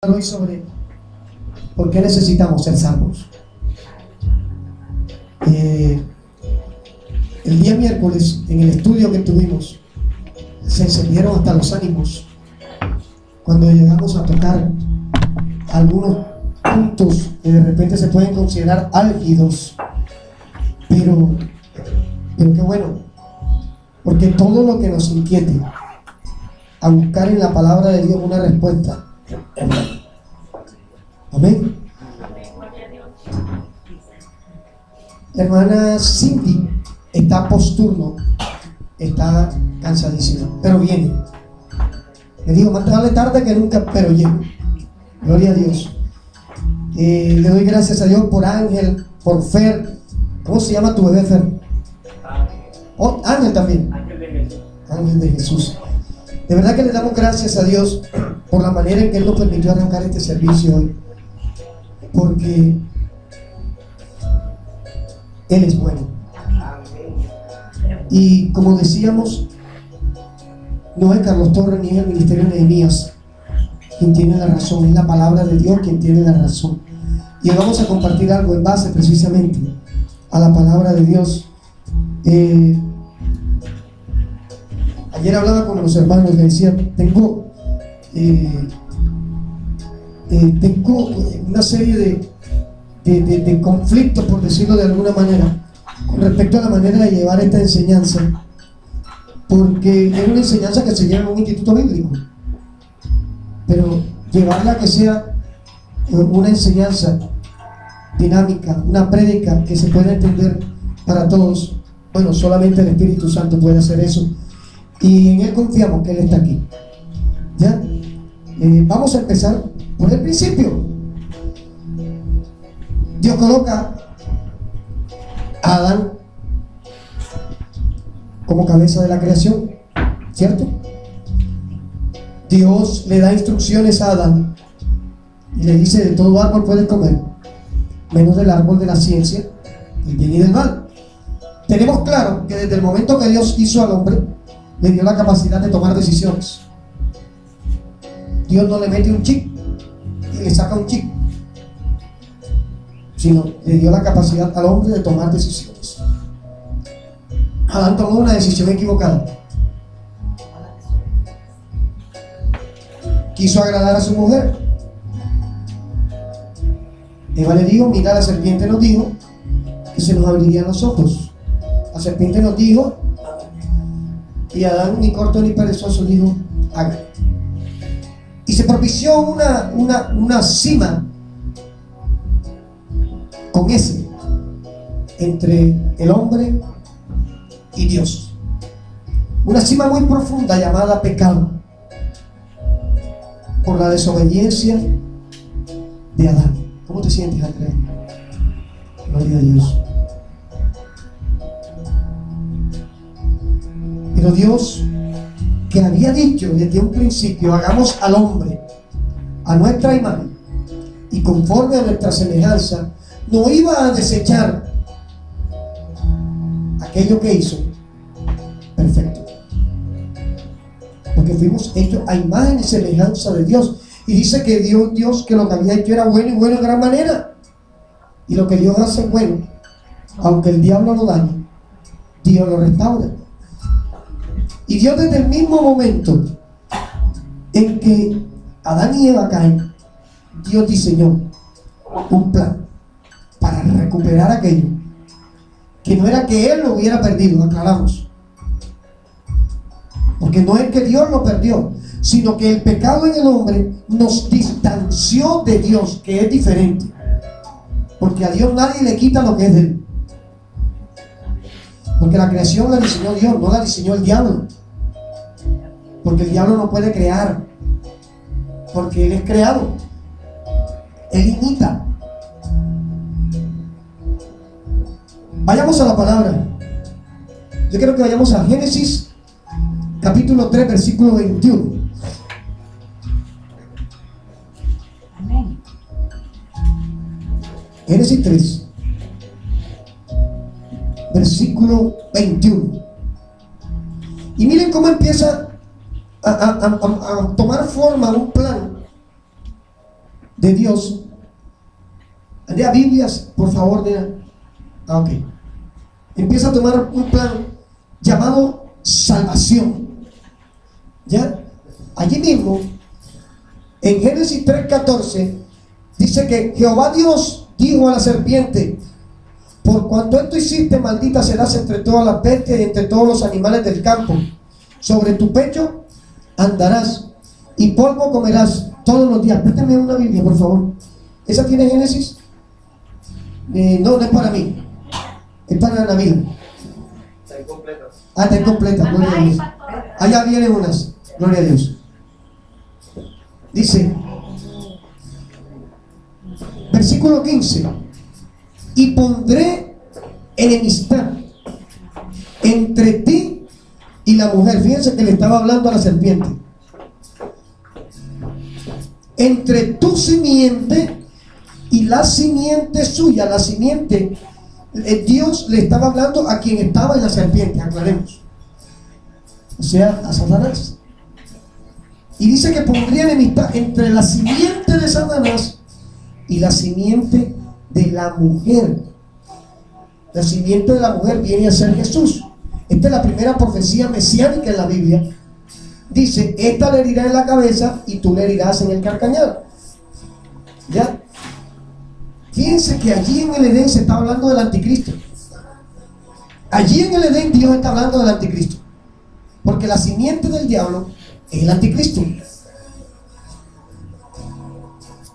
Hoy sobre por qué necesitamos ser salvos. El día miércoles, en el estudio que tuvimos, se encendieron hasta los ánimos cuando llegamos a tocar algunos puntos que de repente se pueden considerar álgidos, pero qué bueno, porque todo lo que nos inquiete a buscar en la palabra de Dios una respuesta. Amén. La hermana Cindy está post-turno, está cansadísima, pero viene. Le digo, más vale tarde que nunca, pero llega. Gloria a Dios. Le doy gracias a Dios por Ángel, por Fer. ¿Cómo se llama tu bebé, Fer? Oh, Ángel también. Ángel de Jesús. De verdad que le damos gracias a Dios por la manera en que Él nos permitió arrancar este servicio hoy, porque Él es bueno. Y como decíamos, no es Carlos Torres ni es el ministerio de Nehemías quien tiene la razón, es la palabra de Dios quien tiene la razón. Y hoy vamos a compartir algo en base precisamente a la palabra de Dios. Ayer hablaba con los hermanos, le decía, tengo una serie de conflictos, por decirlo de alguna manera, con respecto a la manera de llevar esta enseñanza, porque es una enseñanza que se lleva en un instituto bíblico, pero llevarla que sea una enseñanza dinámica, una prédica que se pueda entender para todos, bueno, solamente el Espíritu Santo puede hacer eso. Y en Él confiamos que Él está aquí. ¿Ya? Vamos a empezar por el principio. Dios coloca a Adán como cabeza de la creación, ¿cierto? Dios le da instrucciones a Adán y le dice: de todo árbol puedes comer, menos del árbol de la ciencia, del bien y del mal. Tenemos claro que desde el momento que Dios hizo al hombre, le dio la capacidad de tomar decisiones. Dios no le mete un chip y le saca un chip, sino le dio la capacidad al hombre de tomar decisiones. Adán tomó una decisión equivocada. Quiso agradar a su mujer. Eva le dijo: mira, la serpiente nos dijo que se nos abrirían los ojos. La serpiente nos dijo. Y Adán, ni corto ni perezoso, dijo: haga. Y se propició una cima con ese entre el hombre y Dios. Una cima muy profunda llamada pecado, por la desobediencia de Adán. ¿Cómo te sientes, Andrea? Gloria a Dios. Pero Dios, que había dicho desde un principio: hagamos al hombre a nuestra imagen y conforme a nuestra semejanza, no iba a desechar aquello que hizo perfecto, porque fuimos hechos a imagen y semejanza de Dios. Y dice que Dios que lo que había hecho era bueno, y bueno en gran manera. Y lo que Dios hace es bueno, aunque el diablo lo dañe, Dios lo restaura. Y Dios, desde el mismo momento en que Adán y Eva caen, Dios diseñó un plan para recuperar aquello que no era que Él lo hubiera perdido, aclaramos, porque no es que Dios lo perdió, sino que el pecado en el hombre nos distanció de Dios, que es diferente, porque a Dios nadie le quita lo que es de Él, porque la creación la diseñó Dios, no la diseñó el diablo. Porque el diablo no puede crear, porque él es creado, él imita. Vayamos a la palabra. Yo quiero que vayamos a Génesis capítulo 3 versículo 21. Amén. Génesis 3 versículo 21. Y miren cómo empieza a tomar forma un plan de Dios. Lea Biblias, por favor, lea. Ok. Empieza a tomar un plan llamado salvación. ¿Ya? Allí mismo, en Génesis 3:14, dice que Jehová Dios dijo a la serpiente: por cuanto esto hiciste, maldita serás entre todas las bestias y entre todos los animales del campo. Sobre tu pecho andarás y polvo comerás todos los días. Préstame una Biblia, por favor. ¿Esa tiene Génesis? No, no es para mí. Es para Nabil. Está incompleta. Ah, está incompleta, gloria a Dios. Allá vienen unas, gloria a Dios. Dice, versículo 15: y pondré enemistad entre ti y la mujer. Fíjense que le estaba hablando a la serpiente. Entre tu simiente y la simiente suya. La simiente, Dios le estaba hablando a quien estaba en la serpiente, aclaremos. O sea, a Satanás. Y dice que pondría enemistad entre la simiente de Satanás y la simiente de la mujer. La simiente de la mujer viene a ser Jesús. Esta es la primera profecía mesiánica en la Biblia. Dice, esta le herirá en la cabeza y tú le herirás en el carcañal. ¿Ya? Fíjense que allí en el Edén se está hablando del anticristo. Allí en el Edén Dios está hablando del anticristo. Porque la simiente del diablo es el anticristo.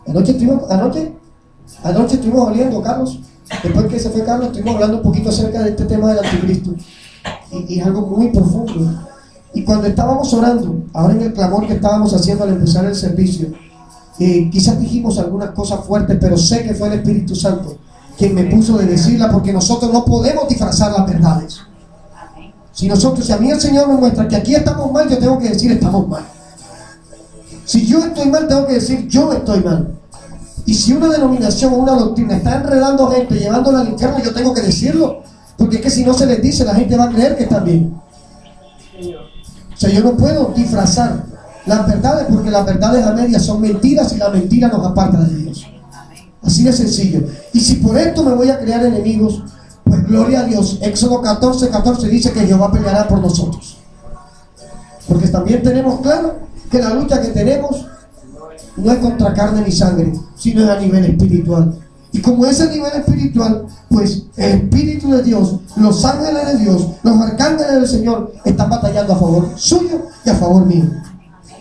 Anoche estuvimos hablando, Carlos. Después que se fue Carlos, estuvimos hablando un poquito acerca de este tema del anticristo. Y es algo muy profundo. Y cuando estábamos orando, ahora en el clamor que estábamos haciendo al empezar el servicio, quizás dijimos algunas cosas fuertes, pero sé que fue el Espíritu Santo quien me puso de decirla, porque nosotros no podemos disfrazar las verdades. Si a mí el Señor me muestra que aquí estamos mal, yo tengo que decir estamos mal. Si yo estoy mal, tengo que decir yo estoy mal. Y si una denominación o una doctrina está enredando gente, llevándola al infierno, yo tengo que decirlo, porque es que si no se les dice, la gente va a creer que están bien. O sea, yo no puedo disfrazar las verdades, porque las verdades a medias son mentiras y la mentira nos aparta de Dios. Así de sencillo. Y si por esto me voy a crear enemigos, pues gloria a Dios. Éxodo 14:14 dice que Jehová peleará por nosotros. Porque también tenemos claro que la lucha que tenemos no es contra carne ni sangre, sino es a nivel espiritual. Y como es a nivel espiritual, pues el Espíritu de Dios, los ángeles de Dios, los arcángeles del Señor están batallando a favor suyo y a favor mío.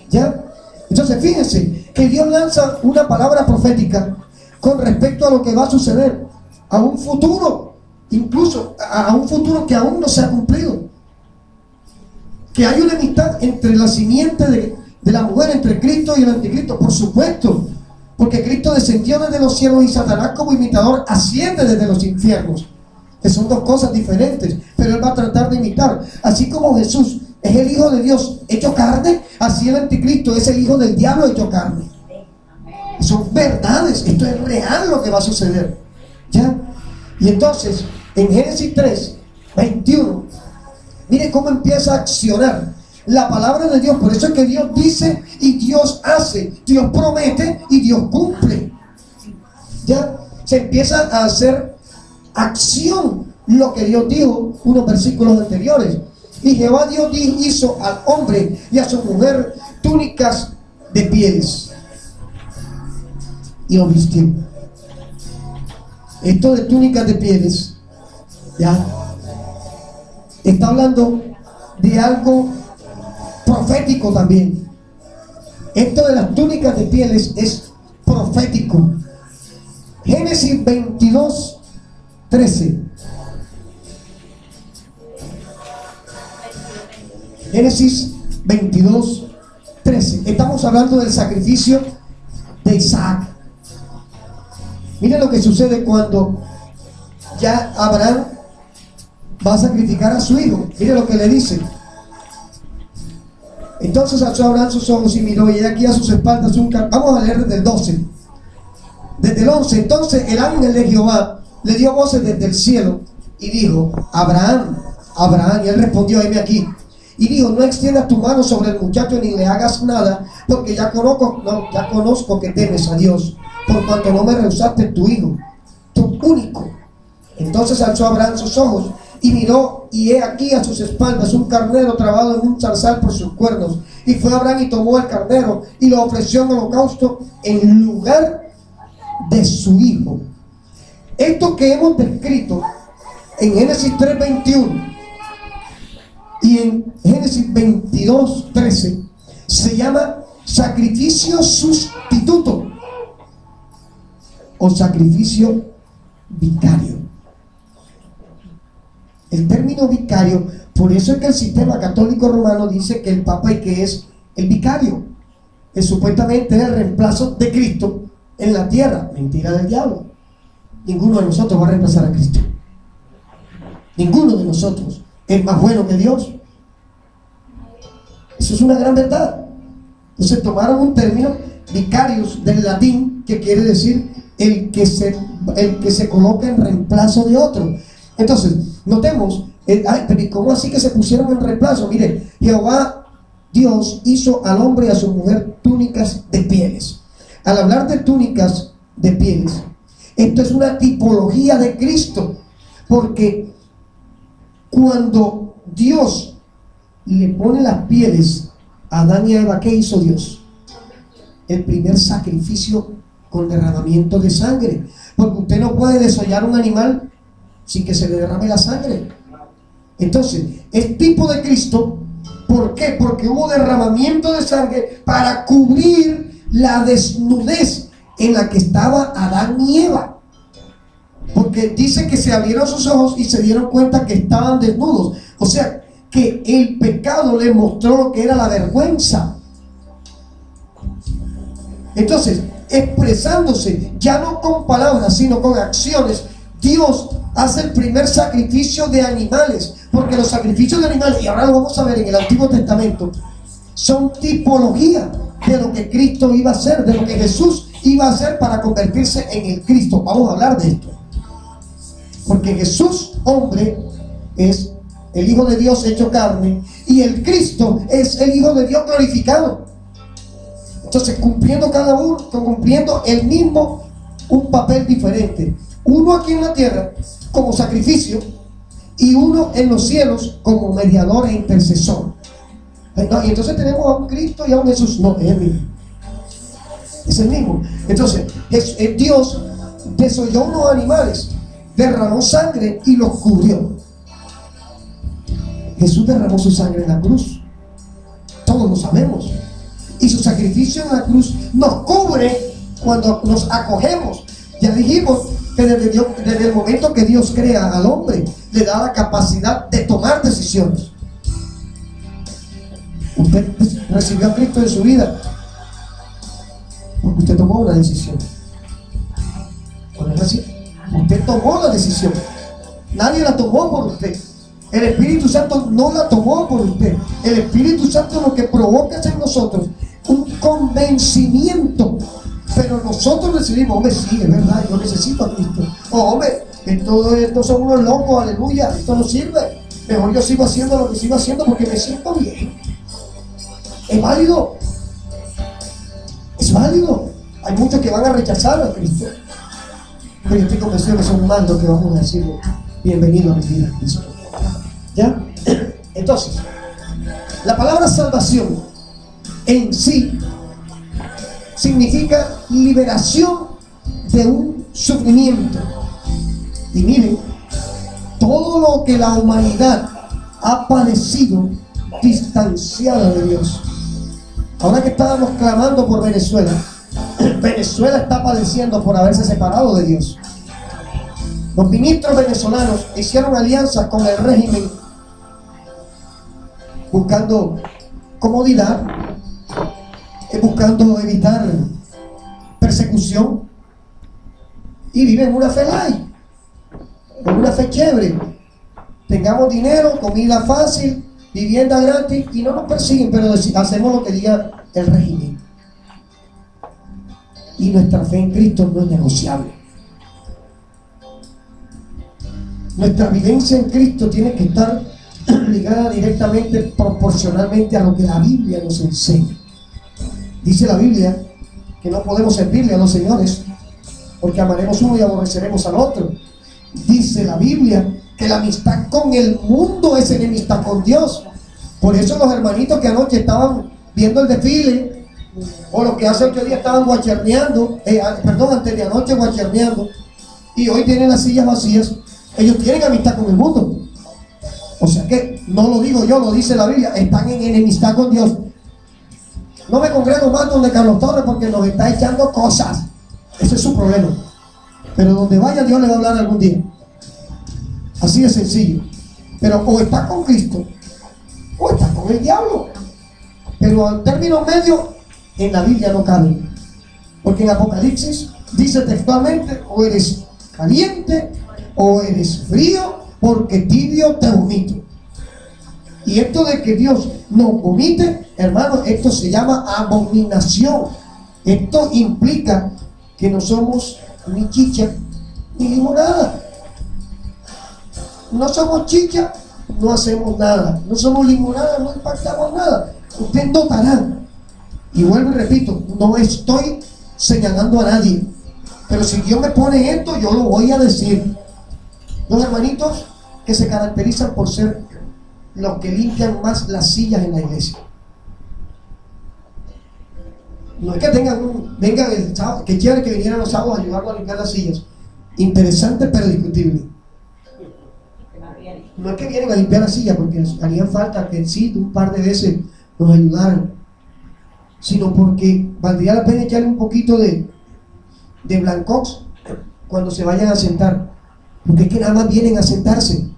¿Ya? Entonces fíjense que Dios lanza una palabra profética con respecto a lo que va a suceder, a un futuro, incluso a un futuro que aún no se ha cumplido. Que hay una enemistad entre la simiente de la mujer, entre Cristo y el anticristo, por supuesto, porque Cristo descendió desde los cielos y Satanás como imitador asciende desde los infiernos, que son dos cosas diferentes, pero él va a tratar de imitar. Así como Jesús es el Hijo de Dios hecho carne, así el anticristo es el hijo del diablo hecho carne. Son verdades, esto es real lo que va a suceder. ¿Ya? Y entonces, en Génesis 3:21, mire cómo empieza a accionar la palabra de Dios. Por eso es que Dios dice y Dios hace, Dios promete y Dios cumple. Ya se empieza a hacer acción lo que Dios dijo unos versículos anteriores. Y Jehová Dios hizo al hombre y a su mujer túnicas de pieles y lo vistió. Esto de túnicas de pieles, ya está hablando de algo profético también. Esto de las túnicas de pieles es profético. Génesis 22:13. Génesis 22:13. Estamos hablando del sacrificio de Isaac. Miren lo que sucede cuando ya Abraham va a sacrificar a su hijo. Miren lo que le dice. Entonces alzó Abraham sus ojos y miró, y aquí a sus espaldas un carnero. Vamos a leer desde el 12. Desde el 11. Entonces el ángel de Jehová le dio voces desde el cielo y dijo: Abraham, Abraham. Y él respondió: heme aquí. Y dijo: no extiendas tu mano sobre el muchacho ni le hagas nada, porque ya conozco que temes a Dios, por cuanto no me rehusaste tu hijo, tu único. Entonces alzó Abraham sus ojos y miró, y he aquí a sus espaldas un carnero trabado en un zarzal por sus cuernos. Y fue Abraham y tomó el carnero y lo ofreció en holocausto en lugar de su hijo. Esto que hemos descrito en Génesis 3:21 y en Génesis 22:13 se llama sacrificio sustituto o sacrificio vicario. El término vicario, por eso es que el sistema católico romano dice que el Papa y que es el vicario, que supuestamente es el reemplazo de Cristo en la tierra. Mentira del diablo. Ninguno de nosotros va a reemplazar a Cristo. Ninguno de nosotros es más bueno que Dios. Eso es una gran verdad. Entonces tomaron un término, vicarius, del latín, que quiere decir el que se coloca en reemplazo de otro. Entonces, notemos, pero ¿y cómo así que se pusieron en reemplazo? Mire, Jehová Dios hizo al hombre y a su mujer túnicas de pieles. Al hablar de túnicas de pieles, esto es una tipología de Cristo, porque cuando Dios le pone las pieles a Adán y a Eva, ¿qué hizo Dios? El primer sacrificio con derramamiento de sangre, porque usted no puede desollar un animal sin que se le derrame la sangre. Entonces, es tipo de Cristo. ¿Por qué? Porque hubo derramamiento de sangre para cubrir la desnudez en la que estaba Adán y Eva. Porque dice que se abrieron sus ojos y se dieron cuenta que estaban desnudos. O sea, que el pecado les mostró lo que era la vergüenza. Entonces, expresándose ya no con palabras, sino con acciones, Dios hace el primer sacrificio de animales, porque los sacrificios de animales, y ahora lo vamos a ver en el Antiguo Testamento, son tipología de lo que Cristo iba a hacer, de lo que Jesús iba a hacer para convertirse en el Cristo. Vamos a hablar de esto, porque Jesús, hombre, es el Hijo de Dios hecho carne, y el Cristo es el Hijo de Dios glorificado. Entonces, cumpliendo cada uno, cumpliendo el mismo, un papel diferente. Uno aquí en la tierra como sacrificio y uno en los cielos como mediador e intercesor. Y entonces tenemos a un Cristo y a un Jesús. No, es el mismo. Es el mismo. Entonces, Dios desolló unos animales, derramó sangre y los cubrió. Jesús derramó su sangre en la cruz. Todos lo sabemos. Y su sacrificio en la cruz nos cubre cuando nos acogemos. Ya dijimos que desde el momento que Dios crea al hombre, le da la capacidad de tomar decisiones. Usted recibió a Cristo en su vida porque usted tomó una decisión. ¿No es así? Usted tomó la decisión. Nadie la tomó por usted. El Espíritu Santo no la tomó por usted. El Espíritu Santo lo que provoca es en nosotros un convencimiento. Pero nosotros decidimos, hombre, sí, es verdad, yo necesito a Cristo. Hombre, estos son unos locos, aleluya, esto no sirve. Mejor yo sigo haciendo lo que sigo haciendo porque me siento bien. Es válido. Es válido. Hay muchos que van a rechazar a Cristo. Pero yo estoy convencido que son más los que vamos a decirle, bienvenido a mi vida, Cristo. ¿Ya? Entonces, la palabra salvación en sí significa liberación de un sufrimiento. Y miren, todo lo que la humanidad ha padecido distanciada de Dios. Ahora que estábamos clamando por Venezuela, Venezuela está padeciendo por haberse separado de Dios. Los ministros venezolanos hicieron alianzas con el régimen buscando comodidad, buscando evitar persecución, y viven una fe light, una fe chévere. Tengamos dinero, comida fácil, vivienda gratis, y no nos persiguen, pero hacemos lo que diga el régimen. Y nuestra fe en Cristo no es negociable. Nuestra vivencia en Cristo tiene que estar ligada directamente, proporcionalmente a lo que la Biblia nos enseña. Dice la Biblia que no podemos servirle a los señores, porque amaremos uno y aborreceremos al otro. Dice la Biblia que la amistad con el mundo es enemistad con Dios. Por eso los hermanitos que anoche estaban viendo el desfile, o los que hace 8 días estaban guacherneando, antes de anoche guacherneando, y hoy tienen las sillas vacías, ellos tienen amistad con el mundo. O sea que no lo digo yo, lo dice la Biblia, están en enemistad con Dios. No me congrego más donde Carlos Torres porque nos está echando cosas. Ese es su problema. Pero donde vaya Dios le va a hablar algún día. Así de sencillo. Pero o está con Cristo o está con el diablo. Pero al término medio en la Biblia no cabe. Porque en Apocalipsis dice textualmente: o eres caliente o eres frío, porque tibio te vomito. Y esto de que Dios nos vomite, hermano, esto se llama abominación. Esto implica que no somos ni chicha ni limonada. No somos chicha, no hacemos nada. No somos limonada, no impactamos nada. Usted notará. Y vuelvo y repito, no estoy señalando a nadie, pero si Dios me pone esto, yo lo voy a decir. Los hermanitos que se caracterizan por ser los que limpian más las sillas en la iglesia. No es que vengan el sábado, que quieren que vinieran los sábados a ayudarlo a limpiar las sillas. Interesante pero discutible. No es que vienen a limpiar las sillas porque harían falta que sí, un par de veces nos ayudaran, sino porque valdría la pena echarle un poquito de Blancox cuando se vayan a sentar, porque es que nada más vienen a sentarse,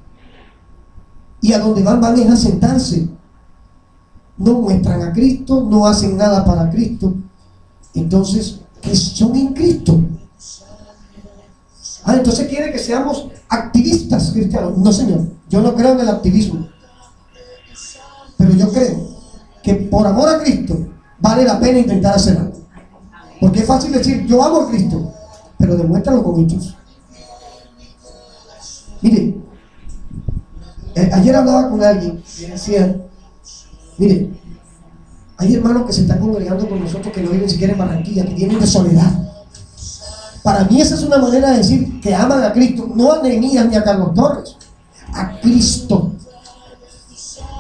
y a donde van es a sentarse. No muestran a Cristo, no hacen nada para Cristo. Entonces, ¿qué son en Cristo? Entonces quiere que seamos activistas cristianos. No, señor, yo no creo en el activismo, pero yo creo que por amor a Cristo vale la pena intentar hacer algo. Porque es fácil decir, yo amo a Cristo, pero demuéstralo con hechos. Mire, ayer hablaba con alguien y decía, mire, hay hermanos que se están congregando con nosotros que no viven siquiera en Barranquilla, que vienen de soledad. Para mí esa es una manera de decir que aman a Cristo, no a Nehemías ni a Carlos Torres, a Cristo.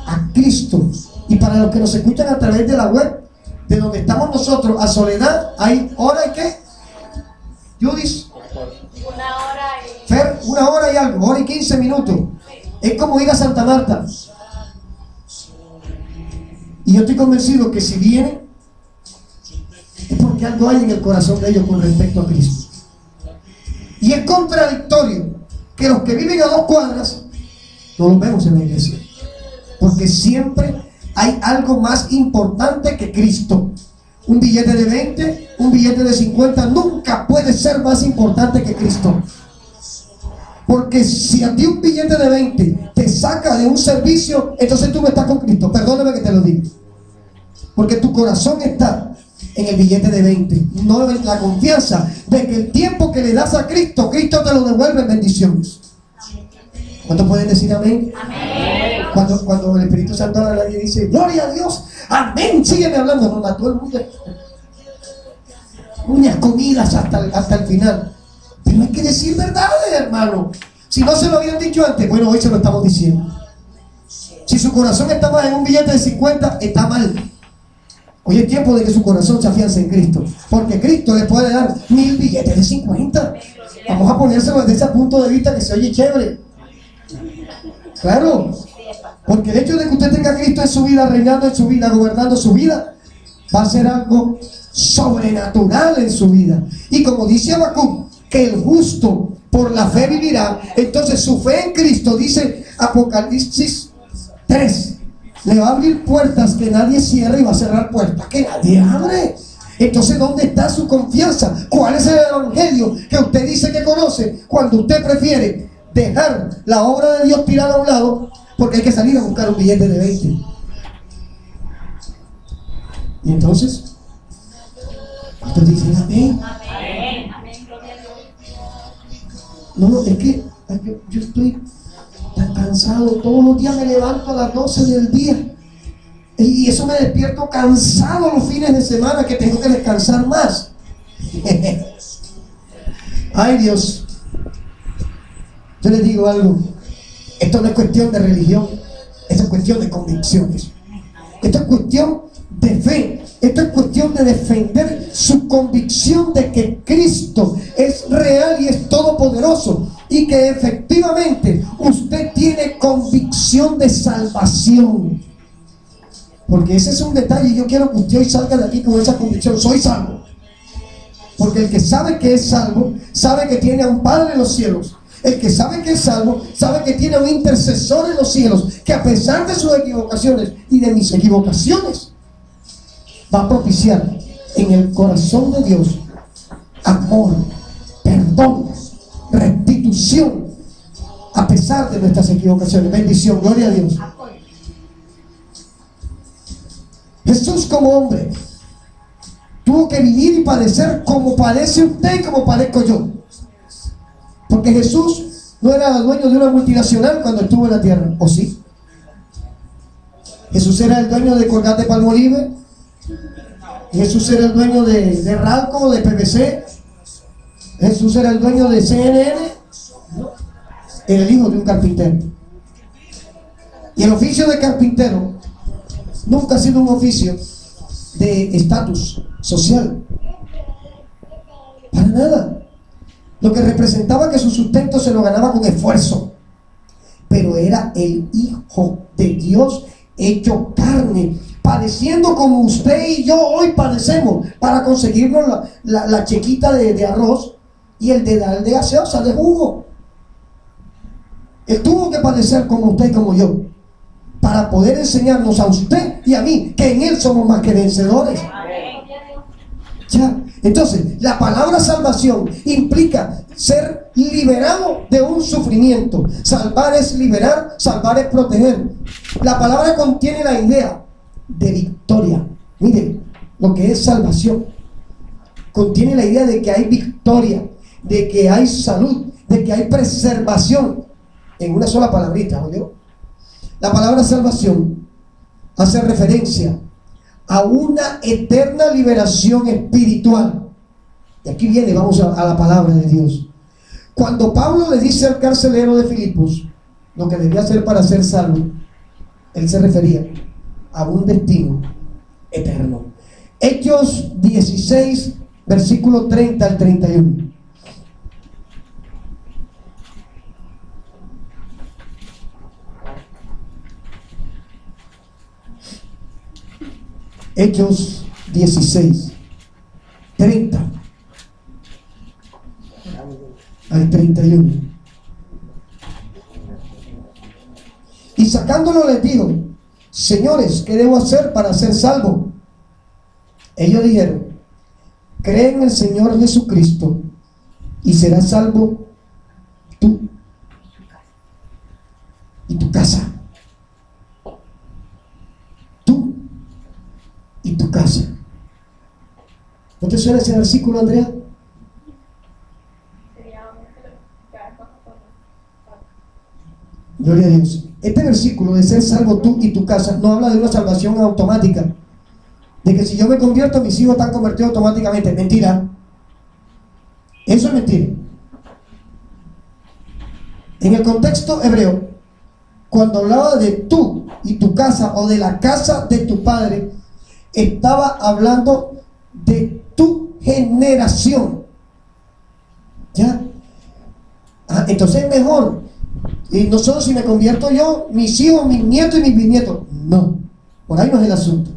A Cristo. Y para los que nos escuchan a través de la web, de donde estamos nosotros a Soledad, hay hora y qué, Judith, 1 hora y... Fer, 1 hora y algo, 1 hora y 15 minutos. Es como ir a Santa Marta. Y yo estoy convencido que si vienen es porque algo hay en el corazón de ellos con respecto a Cristo. Y es contradictorio que los que viven a 2 cuadras no los vemos en la iglesia, porque siempre hay algo más importante que Cristo. Un billete de 20, un billete de 50 nunca puede ser más importante que Cristo. Porque si a ti un billete de 20 te saca de un servicio, entonces tú no estás con Cristo. Perdóname que te lo diga. Porque tu corazón está en el billete de 20. No en la confianza de que el tiempo que le das a Cristo, Cristo te lo devuelve en bendiciones. ¿Cuántos pueden decir amén? Amén. Cuando el Espíritu Santo habla y dice, gloria a Dios, amén, sígueme hablando. No, todo el mundo, unas comidas hasta el final. Pero hay que decir verdades, hermano. Si no se lo habían dicho antes, bueno, hoy se lo estamos diciendo. Si su corazón está más en un billete de 50, está mal. Hoy es tiempo de que su corazón se afiance en Cristo, porque Cristo le puede dar 1000 billetes de 50. Vamos a ponérselo desde ese punto de vista que se oye chévere. Claro, porque el hecho de que usted tenga a Cristo en su vida, reinando en su vida, gobernando su vida, va a ser algo sobrenatural en su vida. Y como dice Habacuc, que el justo por la fe vivirá. Entonces su fe en Cristo, dice Apocalipsis 3, le va a abrir puertas que nadie cierra y va a cerrar puertas que nadie abre. Entonces, ¿dónde está su confianza? ¿Cuál es el evangelio que usted dice que conoce cuando usted prefiere dejar la obra de Dios tirada a un lado porque hay que salir a buscar un billete de 20? Y entonces, ¿cuántos dicen amén? Amén. Amén. Gloria a Dios. No, es que yo estoy tan cansado. Todos los días me levanto a las 12 del día y eso me despierto cansado los fines de semana que tengo que descansar más. Ay, Dios. Yo les digo algo. Esto no es cuestión de religión. Esto es cuestión de convicciones. Esto es cuestión de fe. Esto es cuestión de defender su convicción de que Cristo es real y es todopoderoso. Y que efectivamente usted tiene convicción de salvación. Porque ese es un detalle. Yo quiero que usted hoy salga de aquí con esa convicción. Soy salvo. Porque el que sabe que es salvo, sabe que tiene a un Padre en los cielos. El que sabe que es salvo, sabe que tiene a un intercesor en los cielos, que a pesar de sus equivocaciones y de mis equivocaciones, va a propiciar en el corazón de Dios amor, perdón, restitución, a pesar de nuestras equivocaciones. Bendición, gloria a Dios. Jesús como hombre tuvo que vivir y padecer como padece usted y como padezco yo. Porque Jesús no era dueño de una multinacional cuando estuvo en la tierra, ¿o sí? Jesús era el dueño de Colgate Palmolive. Jesús era el dueño de Ralco, de PVC. Jesús era el dueño de CNN. Era el hijo de un carpintero. Y el oficio de carpintero nunca ha sido un oficio de estatus social. Para nada. Lo que representaba que su sustento se lo ganaba con esfuerzo. Pero era el Hijo de Dios hecho carne, padeciendo como usted y yo hoy padecemos para conseguirnos la chequita de arroz y el dedal de gaseosa, de jugo. Él tuvo que padecer como usted y como yo para poder enseñarnos a usted y a mí que en Él somos más que vencedores. Ya. Entonces, la palabra salvación implica ser liberado de un sufrimiento. Salvar es liberar, salvar es proteger. La palabra contiene la idea de victoria. Mire, lo que es salvación contiene la idea de que hay victoria, de que hay salud, de que hay preservación. En una sola palabrita, ¿oyó? La palabra salvación hace referencia a una eterna liberación espiritual. Y aquí viene, vamos a la palabra de Dios. Cuando Pablo le dice al carcelero de Filipos lo que debía hacer para ser salvo, él se refería a un destino eterno. Hechos 16, versículo 30 al 31. Hechos 16, 30 al 31. Y sacándolo les dijo: señores, ¿qué debo hacer para ser salvo? Ellos dijeron: cree en el Señor Jesucristo y serás salvo tú y tu casa. Tú y tu casa. ¿No te suena ese versículo, Andrea? Gloria a Dios. Este versículo de ser salvo tú y tu casa no habla de una salvación automática, de que si yo me convierto, mis hijos están convertidos automáticamente. Mentira. Eso es mentira. En el contexto hebreo, cuando hablaba de tú y tu casa, o de la casa de tu padre, estaba hablando de tu generación. ¿Ya? Entonces es mejor. Y no solo si me convierto yo, mis hijos, mis nietos y mis bisnietos. No, por ahí no es el asunto.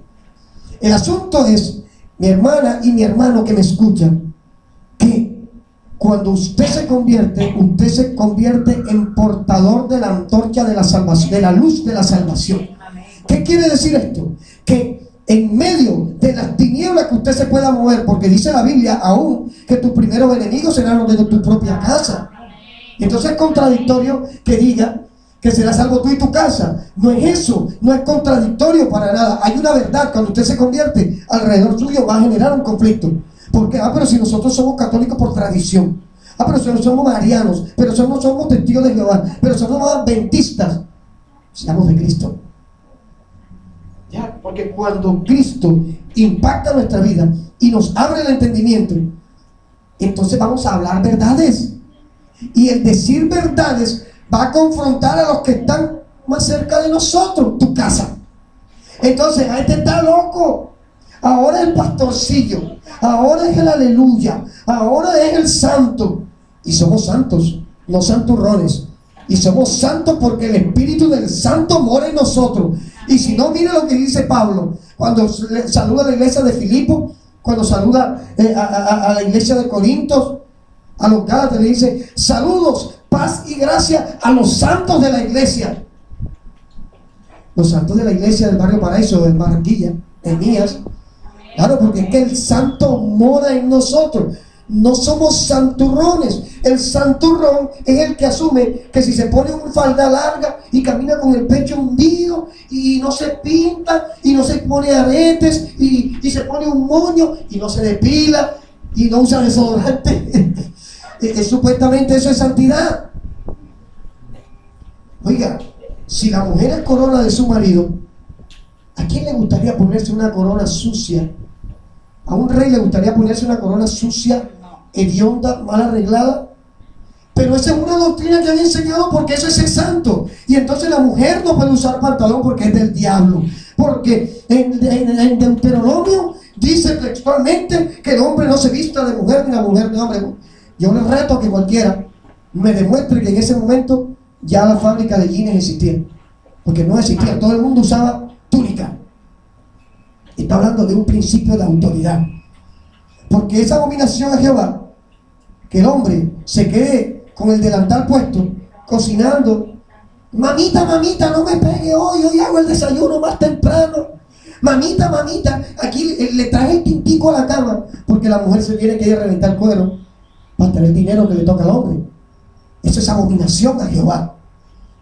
El asunto es, mi hermana y mi hermano que me escuchan, que cuando usted se convierte en portador de la antorcha de la salvación, de la luz de la salvación. ¿Qué quiere decir esto? Que en medio de las tinieblas que usted se pueda mover, porque dice la Biblia aún que tus primeros enemigos serán los de tu propia casa. Entonces es contradictorio que diga que será salvo tú y tu casa. No es eso, no es contradictorio para nada. Hay una verdad: cuando usted se convierte, alrededor suyo va a generar un conflicto. Porque, pero si nosotros somos católicos por tradición, pero si no somos marianos, pero no somos testigos de Jehová, pero somos adventistas, seamos de Cristo. Ya, porque cuando Cristo impacta nuestra vida y nos abre el entendimiento, entonces vamos a hablar verdades. Y el decir verdades va a confrontar a los que están más cerca de nosotros, tu casa. Entonces, este está loco. Ahora el pastorcillo, ahora es el aleluya, ahora es el santo. Y somos santos, no santurrones. Y somos santos porque el Espíritu del Santo mora en nosotros. Y si no, mire lo que dice Pablo cuando saluda a la iglesia de Filipo, cuando saluda a la iglesia de Corintios, a los Gálatas, le dice: saludos, paz y gracia a los santos de la iglesia. Los santos de la iglesia del barrio Paraíso, de Barranquilla, de Mías. Claro, porque es que el santo mora en nosotros. No somos santurrones. El santurrón es el que asume que si se pone una falda larga y camina con el pecho hundido y no se pinta y no se pone aretes y se pone un moño y no se depila y no usa desodorante, supuestamente eso es santidad. Oiga, si la mujer es corona de su marido, ¿a quién le gustaría ponerse una corona sucia? ¿A un rey le gustaría ponerse una corona sucia, hedionda, mal arreglada? Pero esa es una doctrina que han enseñado, porque eso es el santo. Y entonces la mujer no puede usar pantalón porque es del diablo. Porque en Deuteronomio dice textualmente que el hombre no se vista de mujer ni la mujer de hombre. Yo le reto a que cualquiera me demuestre que en ese momento ya la fábrica de jeans existía. Porque no existía, todo el mundo usaba túnica. Está hablando de un principio de autoridad. Porque esa abominación a Jehová, que el hombre se quede con el delantal puesto, cocinando: mamita, mamita, no me pegue hoy hago el desayuno más temprano. Mamita, mamita, aquí le traje el tintico a la cama, porque la mujer se tiene que ir a reventar el cuero para tener el dinero que le toca al hombre. Eso es abominación a Jehová.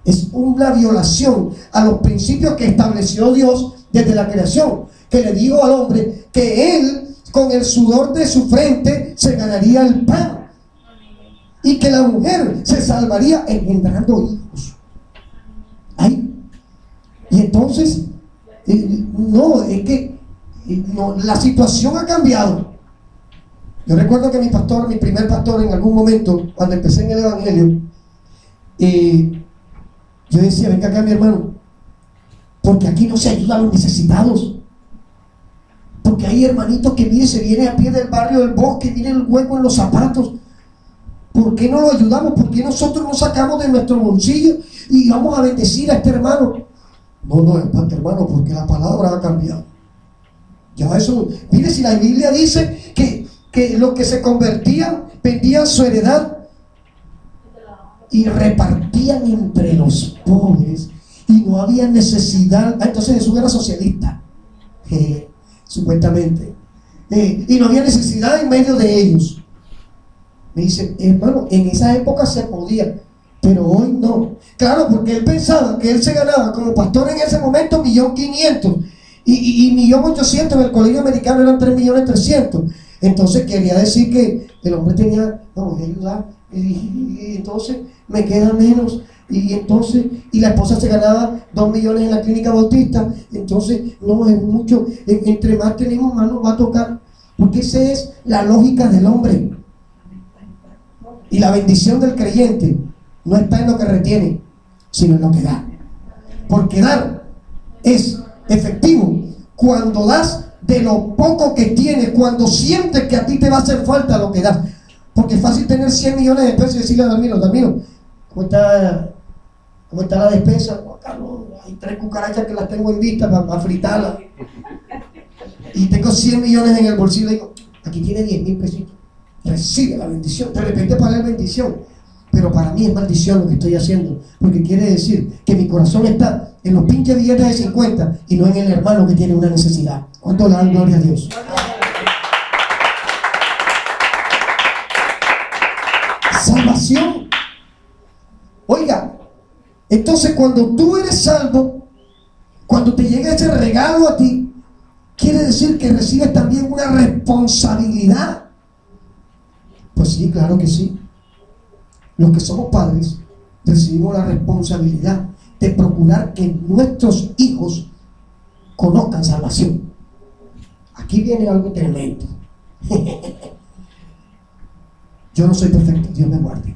Es una violación a los principios que estableció Dios desde la creación, que le dijo al hombre que él, con el sudor de su frente, se ganaría el pan, y que la mujer se salvaría engendrando hijos. Ay. Y entonces, no, es que no, la situación ha cambiado. Yo recuerdo que mi primer pastor, en algún momento, cuando empecé en el evangelio, yo decía: venga acá, mi hermano, porque aquí no se ayuda a los necesitados. Porque hay hermanitos que, mire, se viene a pie del barrio del Bosque, miren el hueco en los zapatos. ¿Por qué no lo ayudamos? ¿Por qué nosotros no sacamos de nuestro bolsillo y vamos a bendecir a este hermano? No, hermano, porque la palabra ha cambiado. Ya eso, mire, si la Biblia dice que los que se convertían vendían su heredad y repartían entre los pobres y no había necesidad. Entonces Jesús era socialista, supuestamente, y no había necesidad en medio de ellos. Me dice: hermano, en esa época se podía, pero hoy no. Claro, porque él pensaba que él se ganaba como pastor en ese momento 1.500.000 y 1.800.000 en el colegio americano eran 3.300.000. Entonces quería decir que el hombre tenía: no, voy a ayudar, y entonces me queda menos. Y la esposa se ganaba 2 millones en la clínica Bautista. Entonces, no es mucho. Entre más tenemos, más nos va a tocar. Porque esa es la lógica del hombre. Y la bendición del creyente no está en lo que retiene, sino en lo que da. Porque dar es efectivo cuando das de lo poco que tienes, cuando sientes que a ti te va a hacer falta lo que das. Porque es fácil tener 100 millones de pesos y decirle a Dalmiro: ¿cómo está la despensa? Oh, Carlos, hay 3 cucarachas que las tengo en vista para fritarlas. Y tengo 100 millones en el bolsillo. Le digo: aquí tiene 10.000 pesitos. Recibe la bendición. De repente para él bendición, pero para mí es maldición lo que estoy haciendo, porque quiere decir que mi corazón está en los pinches billetes de 50 y no en el hermano que tiene una necesidad. ¿Cuánto le dan gloria a Dios? Salvación. Oiga, entonces cuando tú eres salvo, cuando te llega ese regalo a ti, quiere decir que recibes también una responsabilidad. Pues sí, claro que sí. Los que somos padres recibimos la responsabilidad de procurar que nuestros hijos conozcan salvación. Aquí viene algo tremendo. Yo no soy perfecto, Dios me guarde.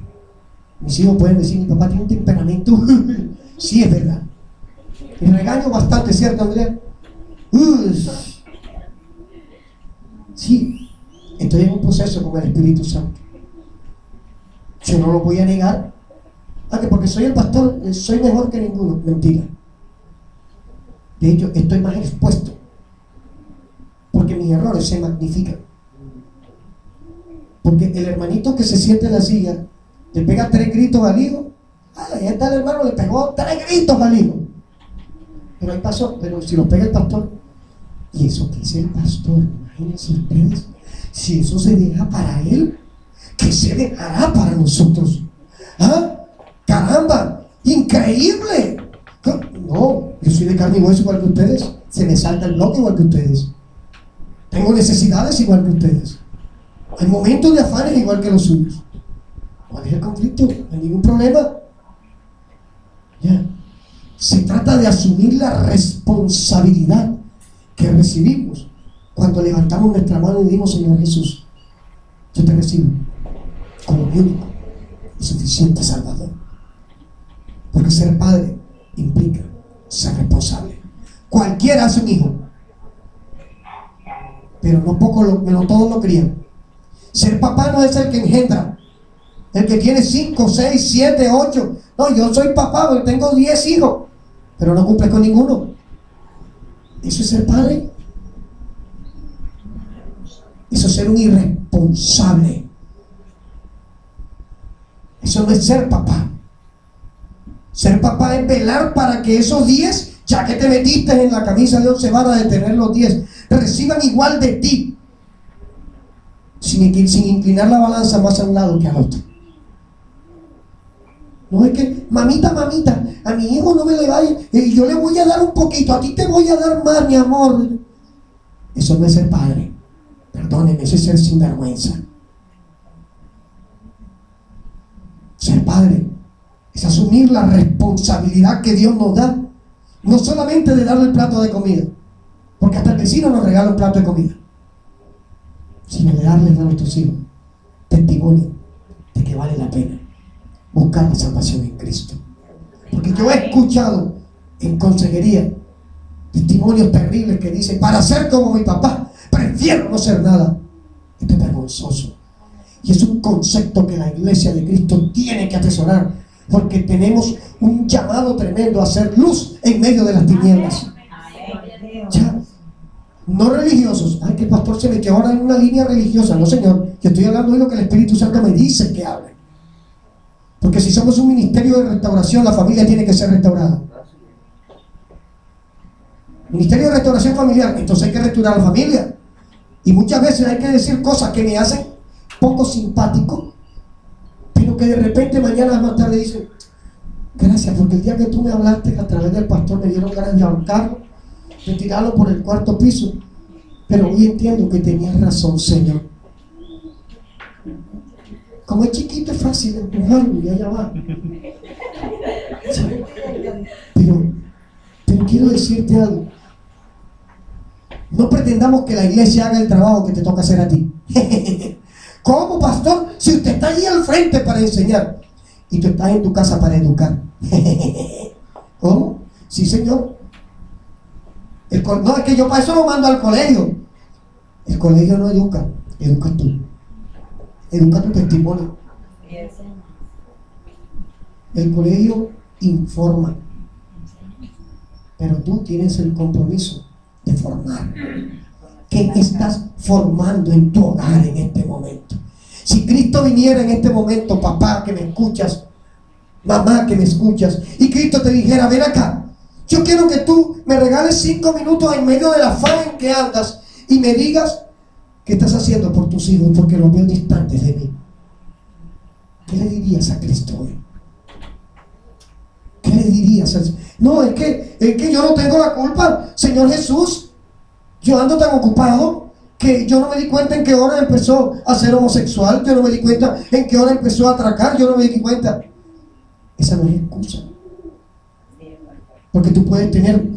Mis hijos pueden decir, mi papá tiene un temperamento. Sí, es verdad. Y regaño bastante, ¿cierto, Andrea? Sí, estoy en un proceso con el Espíritu Santo. Yo no lo voy a negar. Que porque soy el pastor, soy mejor que ninguno. Mentira. De hecho, estoy más expuesto. Porque mis errores se magnifican. Porque el hermanito que se siente en la silla le pega 3 gritos al hijo. Ahí está el hermano, le pegó 3 gritos al hijo. Pero ahí pasó, pero si lo pega el pastor, y eso que es el pastor, imagínense ustedes, si eso se deja para él, ¿qué se dejará para nosotros? ¡Caramba! ¡Increíble! No, yo soy de carne y hueso igual que ustedes, se me salta el bloque igual que ustedes, tengo necesidades igual que ustedes, hay momentos de afanes igual que los suyos. ¿Cuál es el conflicto? No hay ningún problema. Ya. Se trata de asumir la responsabilidad que recibimos cuando levantamos nuestra mano y decimos, Señor Jesús, yo te recibo como mi único y suficiente Salvador. Porque ser padre implica ser responsable. Cualquiera hace un hijo, pero no todos lo crían. Ser papá no es el que engendra, el que tiene 5, 6, 7, 8. No, yo soy papá porque tengo 10 hijos, pero no cumple con ninguno. Eso es ser padre. Eso es ser un irresponsable. Eso no es ser papá. Ser papá es velar para que esos 10, ya que te metiste en la camisa de 11 varas de tener los 10, reciban igual de ti, sin inclinar la balanza más a un lado que al otro. No es que, mamita, a mi hijo no me le vaya, yo le voy a dar un poquito, a ti te voy a dar más, mi amor. Eso no es ser padre. Perdónenme, eso es ser sinvergüenza. Ser padre es asumir la responsabilidad que Dios nos da, no solamente de darle el plato de comida, porque hasta el vecino nos regala un plato de comida, sino de darles a nuestros hijos testimonio de que vale la pena buscar la salvación en Cristo. Porque yo he escuchado en consejería testimonios terribles que dicen, para ser como mi papá, prefiero no ser nada. Esto es vergonzoso. Y es un concepto que la iglesia de Cristo tiene que atesorar, porque tenemos un llamado tremendo a ser luz en medio de las tinieblas. Ya, no religiosos. Ay, que el pastor se metió ahora en una línea religiosa. No, Señor, yo estoy hablando de lo que el Espíritu Santo me dice que hable. Porque si somos un ministerio de restauración, la familia tiene que ser restaurada. Ministerio de restauración familiar, entonces hay que restaurar la familia. Y muchas veces hay que decir cosas que me hacen poco simpático, pero que de repente mañana más tarde dicen, gracias, porque el día que tú me hablaste a través del pastor me dieron ganas de ahorcarlo, de tirarlo por el 4º piso, pero hoy entiendo que tenías razón, Señor. Como es chiquito es fácil empujarlo y allá va. ¿Sí? Pero quiero decirte algo. No pretendamos que la iglesia haga el trabajo que te toca hacer a ti. ¿Cómo, pastor? Si usted está allí al frente para enseñar y tú estás en tu casa para educar. ¿Cómo? Sí, Señor. No, es que yo para eso lo mando al colegio. El colegio no educa, educas tú. Educa tu testimonio. El colegio informa, pero tú tienes el compromiso de formar. ¿Qué estás formando en tu hogar en este momento? Si Cristo viniera en este momento, papá que me escuchas, mamá que me escuchas, y Cristo te dijera, ven acá, yo quiero que tú me regales 5 minutos en medio de la afán en que andas y me digas qué estás haciendo por tus hijos porque los veo distantes de mí. ¿Qué le dirías a Cristo hoy? ¿Qué le dirías? No, es que yo no tengo la culpa, Señor Jesús. Yo ando tan ocupado que yo no me di cuenta en qué hora empezó a ser homosexual, yo no me di cuenta en qué hora empezó a atracar, yo no me di cuenta. Esa no es excusa. Porque tú puedes tener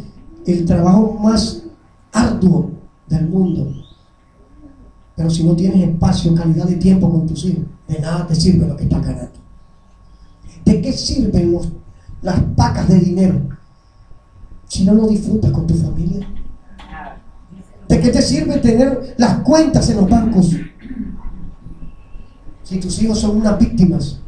el trabajo más arduo del mundo, Pero si no tienes espacio, calidad de tiempo con tus hijos, de nada te sirve lo que estás ganando. ¿De qué sirven las pacas de dinero si no lo disfrutas con tu familia? ¿De qué te sirve tener las cuentas en los bancos si tus hijos son unas víctimas?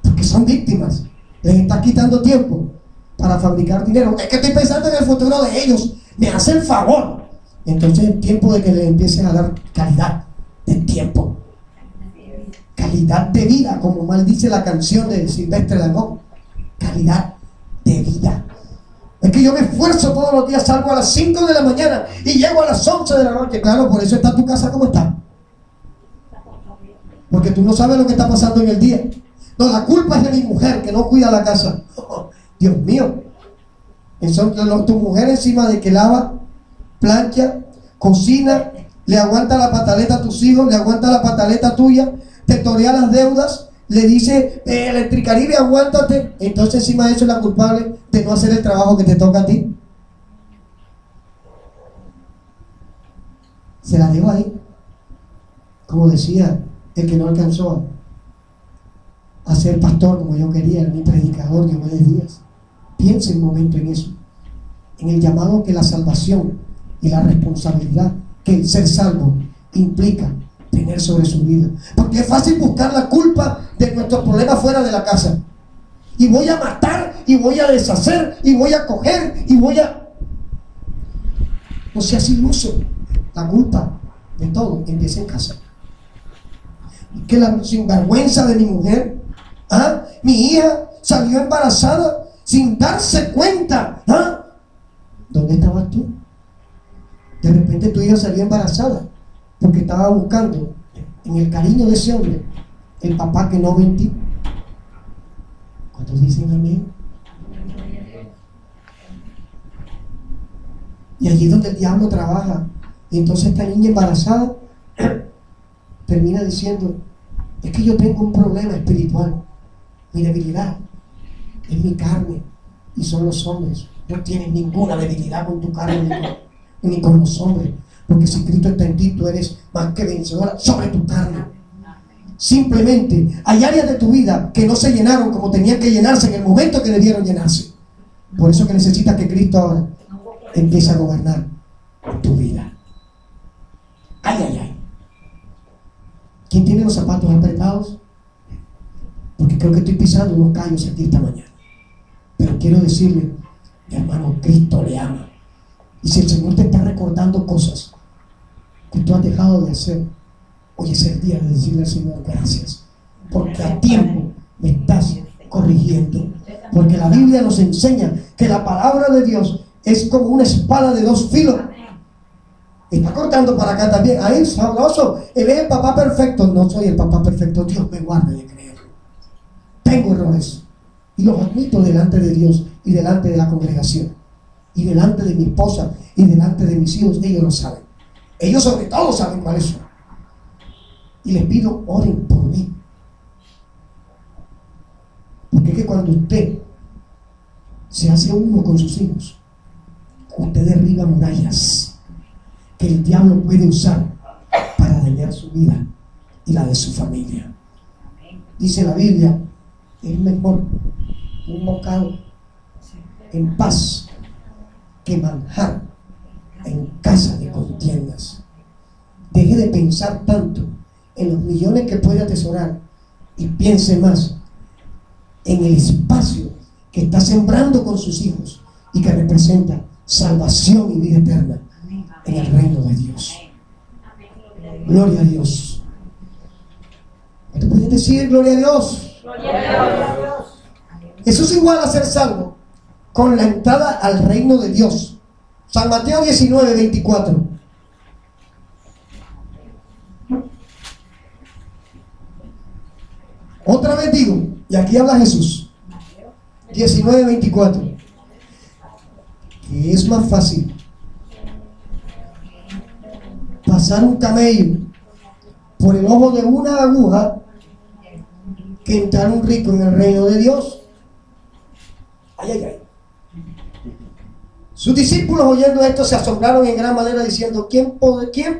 Porque son víctimas. Les estás quitando tiempo para fabricar dinero. Es que estoy pensando en el futuro de ellos. Me hace el favor. Entonces es tiempo de que les empieces a dar calidad de tiempo. Calidad de vida, como mal dice la canción de Silvestre Dangond. Calidad de vida. Es que yo me esfuerzo todos los días, salgo a las 5 de la mañana y llego a las 11 de la noche. Claro, por eso está tu casa como está. Porque tú no sabes lo que está pasando en el día. No, la culpa es de mi mujer que no cuida la casa. Oh, Dios mío. Tu mujer encima de que lava, plancha, cocina, le aguanta la pataleta a tus hijos, le aguanta la pataleta tuya, te torea las deudas, le dice, Electricaribe, aguántate. Entonces encima de eso es la culpable de no hacer el trabajo que te toca a ti. Se la dejo ahí. Como decía el que no alcanzó a ser pastor como yo quería, ni predicador de buenos días. Piensa un momento en eso, en el llamado que la salvación y la responsabilidad que el ser salvo implica tener sobre su vida. Porque es fácil buscar la culpa de nuestros problemas fuera de la casa. Y voy a matar, y voy a deshacer, y voy a coger, y voy a... No seas iluso. La culpa de todo empieza en casa. Y que la sinvergüenza de mi mujer, mi hija salió embarazada sin darse cuenta. ¿Dónde estabas tú? De repente tu hija salió embarazada porque estaba buscando en el cariño de ese hombre el papá que no ve en ti. ¿Cuántos dicen amén? Y allí es donde el diablo trabaja. Y entonces esta niña embarazada termina diciendo, es que yo tengo un problema espiritual. Mi debilidad es mi carne y son los hombres. No tienes ninguna debilidad con tu carne ni con los hombres, porque si Cristo está en ti, tú eres más que vencedora sobre tu carne. Simplemente hay áreas de tu vida que no se llenaron como tenían que llenarse en el momento que debieron llenarse. Por eso que necesitas que Cristo ahora empiece a gobernar tu vida. Ay, ay, ay. ¿Quién tiene los zapatos apretados? Porque creo que estoy pisando unos callos aquí esta mañana. Pero quiero decirle, mi hermano, Cristo le ama. Y si el Señor te está recordando cosas que tú has dejado de hacer, hoy es el día de decirle al Señor gracias, porque a tiempo me estás corrigiendo. Porque la Biblia nos enseña que la palabra de Dios es como una espada de dos filos. Está cortando para acá también. Ahí, sabroso. Él es el papá perfecto. No soy el papá perfecto. Dios me guarde de creerlo. Tengo errores. Y los admito delante de Dios y delante de la congregación. Y delante de mi esposa y delante de mis hijos. Ellos lo saben. Ellos sobre todo saben cuáles son. Y les pido, oren por mí. Porque es que cuando usted se hace uno con sus hijos, usted derriba murallas que el diablo puede usar para dañar su vida y la de su familia. Dice la Biblia, es mejor un bocado en paz que manjar en casa de contiendas. Deje de pensar tanto en los millones que puede atesorar y piense más en el espacio que está sembrando con sus hijos y que representa salvación y vida eterna en el reino de Dios. Gloria a Dios. ¿Te pueden decir gloria a Dios? Gloria a Dios. Eso es igual a ser salvo con la entrada al reino de Dios. San Mateo 19, 24. Otra vez digo, y aquí habla Jesús, 19, 24, que es más fácil pasar un camello por el ojo de una aguja que entrar un rico en el reino de Dios. Ay, ay, ay. Sus discípulos oyendo esto se asombraron en gran manera diciendo, ¿quién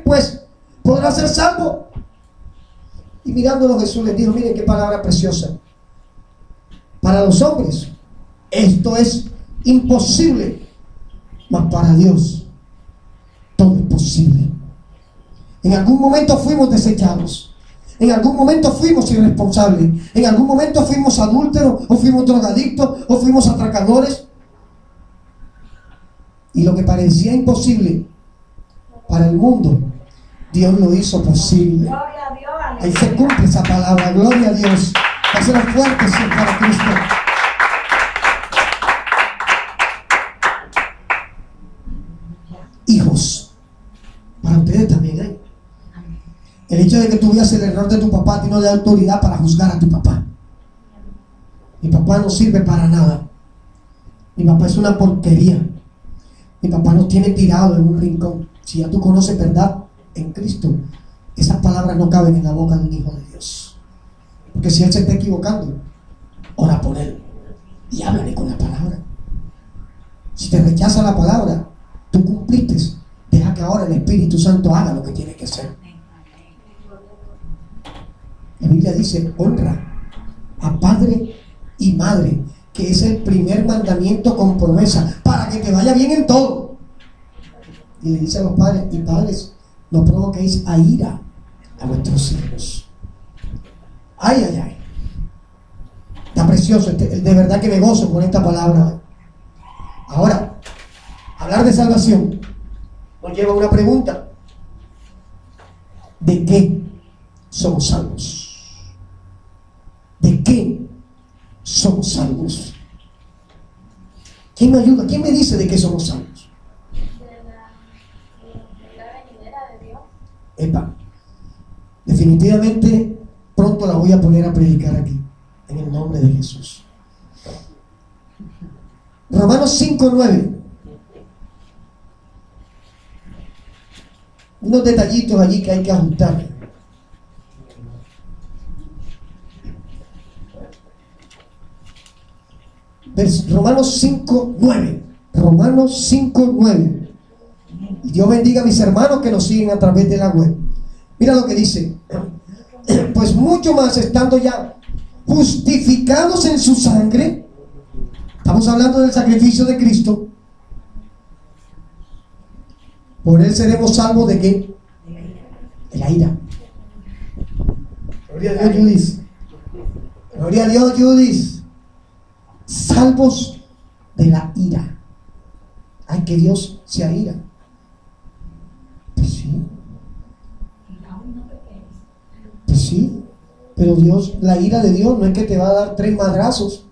pues podrá ser salvo. Y mirándolo Jesús les dijo, miren qué palabra preciosa. Para los hombres esto es imposible, mas para Dios todo es posible. En algún momento fuimos desechados, en algún momento fuimos irresponsables, en algún momento fuimos adúlteros, o fuimos drogadictos, o fuimos atracadores, y lo que parecía imposible para el mundo, Dios lo hizo posible. Gloria a Dios. Ahí se cumple esa palabra, gloria a Dios. Hacer fuerte para Cristo. Hijos, para ustedes también hay. El hecho de que tú veas el error de tu papá a ti no le da autoridad para juzgar a tu papá. Mi papá no sirve para nada. Mi papá es una porquería. Mi papá nos tiene tirado en un rincón. Si ya tú conoces verdad en Cristo, esas palabras no caben en la boca de un hijo de Dios. Porque si él se está equivocando, ora por él y háblale con la palabra. Si te rechaza la palabra, tú cumpliste. Deja que ahora el Espíritu Santo haga lo que tiene que hacer. La Biblia dice, honra a padre y madre, que es el primer mandamiento con promesa, para que te vaya bien en todo. Y le dice a los padres, y padres, no provoquéis a ira a vuestros hijos. Ay, ay, ay. Está precioso, de verdad que me gozo con esta palabra. Ahora, hablar de salvación nos lleva a una pregunta. ¿De qué somos salvos? ¿De qué somos salvos? ¿Quién me ayuda? ¿Quién me dice de qué somos salvos? De la venidera de Dios. Epa, definitivamente pronto la voy a poner a predicar aquí, en el nombre de Jesús. Romanos 5:9. Unos detallitos allí que hay que ajustar. Romanos 5:9. Romanos 5:9. Dios bendiga a mis hermanos que nos siguen a través de la web. Mira lo que dice. Pues mucho más, estando ya justificados en su sangre. Estamos hablando del sacrificio de Cristo. Por él seremos salvos ¿de qué? De la ira. Gloria a Dios, Judith. Gloria a Dios, Judith. Salvos de la ira. Ay, que Dios se aira. Pues sí. Pues sí. Pero Dios, la ira de Dios no es que te va a dar 3 madrazos,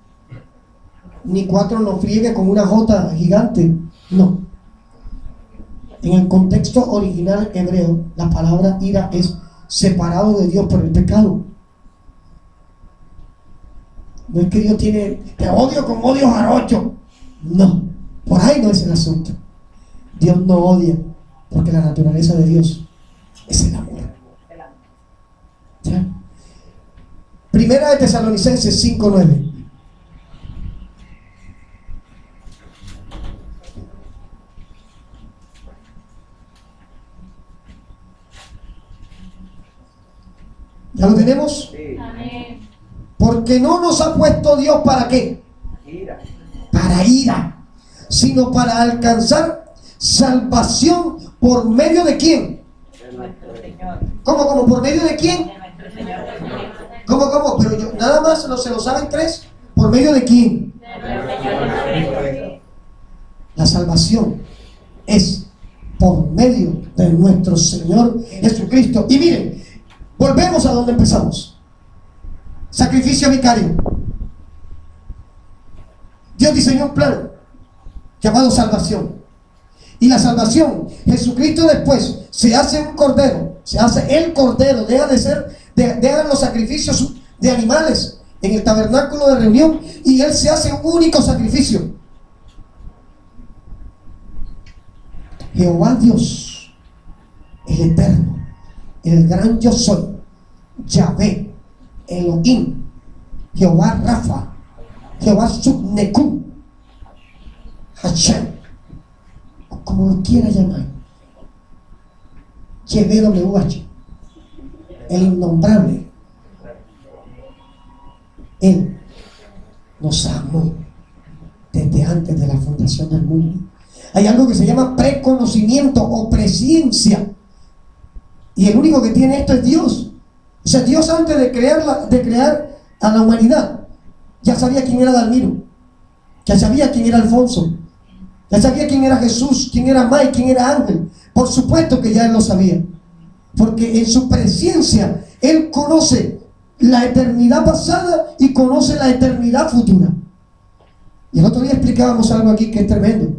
ni 4 no friegue con una jota gigante. No. En el contexto original hebreo, la palabra ira es separado de Dios por el pecado. No es que Dios te odio con odio jarocho. No, por ahí no es el asunto. Dios no odia, porque la naturaleza de Dios es el amor. ¿Ya? Primera de Tesalonicenses 5:9. ¿Ya lo tenemos? Sí. Amén. Porque no nos ha puesto Dios ¿para qué? Ira. Para ira, sino para alcanzar salvación por medio de quién. De nuestro Señor. ¿Cómo? ¿Por medio de quién? De nuestro Señor Jesucristo. ¿Cómo? Pero yo, nada más se lo saben 3. ¿Por medio de quién? De nuestro Señor Jesucristo. La salvación es por medio de nuestro Señor Jesucristo. Y miren, volvemos a donde empezamos. Sacrificio vicario. Dios diseñó un plan llamado salvación. Y la salvación, Jesucristo después se hace un cordero, se hace el cordero, dejan los sacrificios de animales en el tabernáculo de reunión y Él se hace un único sacrificio. Jehová Dios, el eterno, el gran yo soy, Yahvé, Elohim, Jehová Rafa, Jehová Subnekum, Hashem, como lo quiera llamar, YHWH, el innombrable. Él nos amó desde antes de la fundación del mundo. Hay algo que se llama preconocimiento o presciencia. Y el único que tiene esto es Dios. O sea, Dios antes de crear a la humanidad, ya sabía quién era Dalmiro, ya sabía quién era Alfonso, ya sabía quién era Jesús, quién era Mike, quién era Ángel. Por supuesto que ya Él lo sabía, porque en su presciencia Él conoce la eternidad pasada y conoce la eternidad futura. Y el otro día explicábamos algo aquí que es tremendo.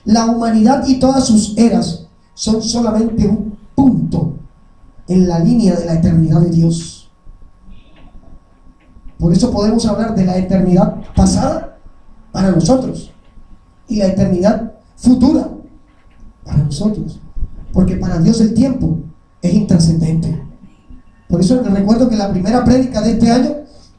La humanidad y todas sus eras son solamente un punto en la línea de la eternidad de Dios. Por eso podemos hablar de la eternidad pasada para nosotros y la eternidad futura para nosotros, porque para Dios el tiempo es intrascendente. Por eso recuerdo que la primera prédica de este año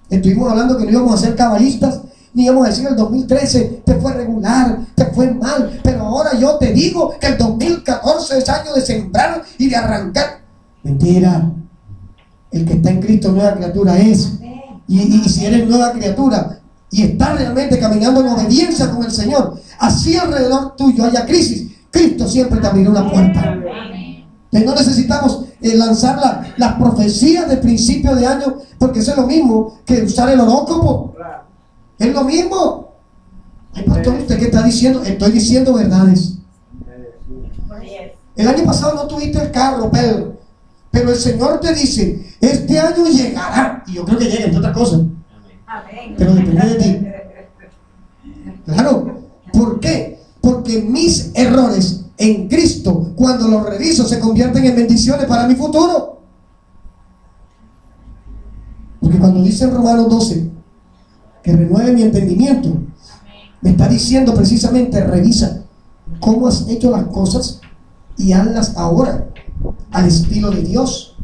estuvimos hablando que no íbamos a ser cabalistas, ni íbamos a decir el 2013 te fue regular, te fue mal, pero ahora yo te digo que el 2014 es año de sembrar y de arrancar. Mentira. El que está en Cristo nueva criatura es. Y si eres nueva criatura y estás realmente caminando en obediencia con el Señor, así alrededor tuyo haya crisis, Cristo siempre te abrirá una puerta. Entonces no necesitamos lanzar las profecías de principio de año, porque eso es lo mismo que usar el horóscopo. Es lo mismo. Ay, pastor, ¿usted qué está diciendo? Estoy diciendo verdades. El año pasado no tuviste el carro, Pedro, pero el Señor te dice, este año llegará. Y yo creo que llega, entre otras cosas. Pero depende de ti. Claro. ¿Por qué? Porque mis errores en Cristo, cuando los reviso, se convierten en bendiciones para mi futuro. Porque cuando dice en Romanos 12 que renueve mi entendimiento, me está diciendo precisamente, revisa cómo has hecho las cosas y hazlas ahora al estilo de Dios.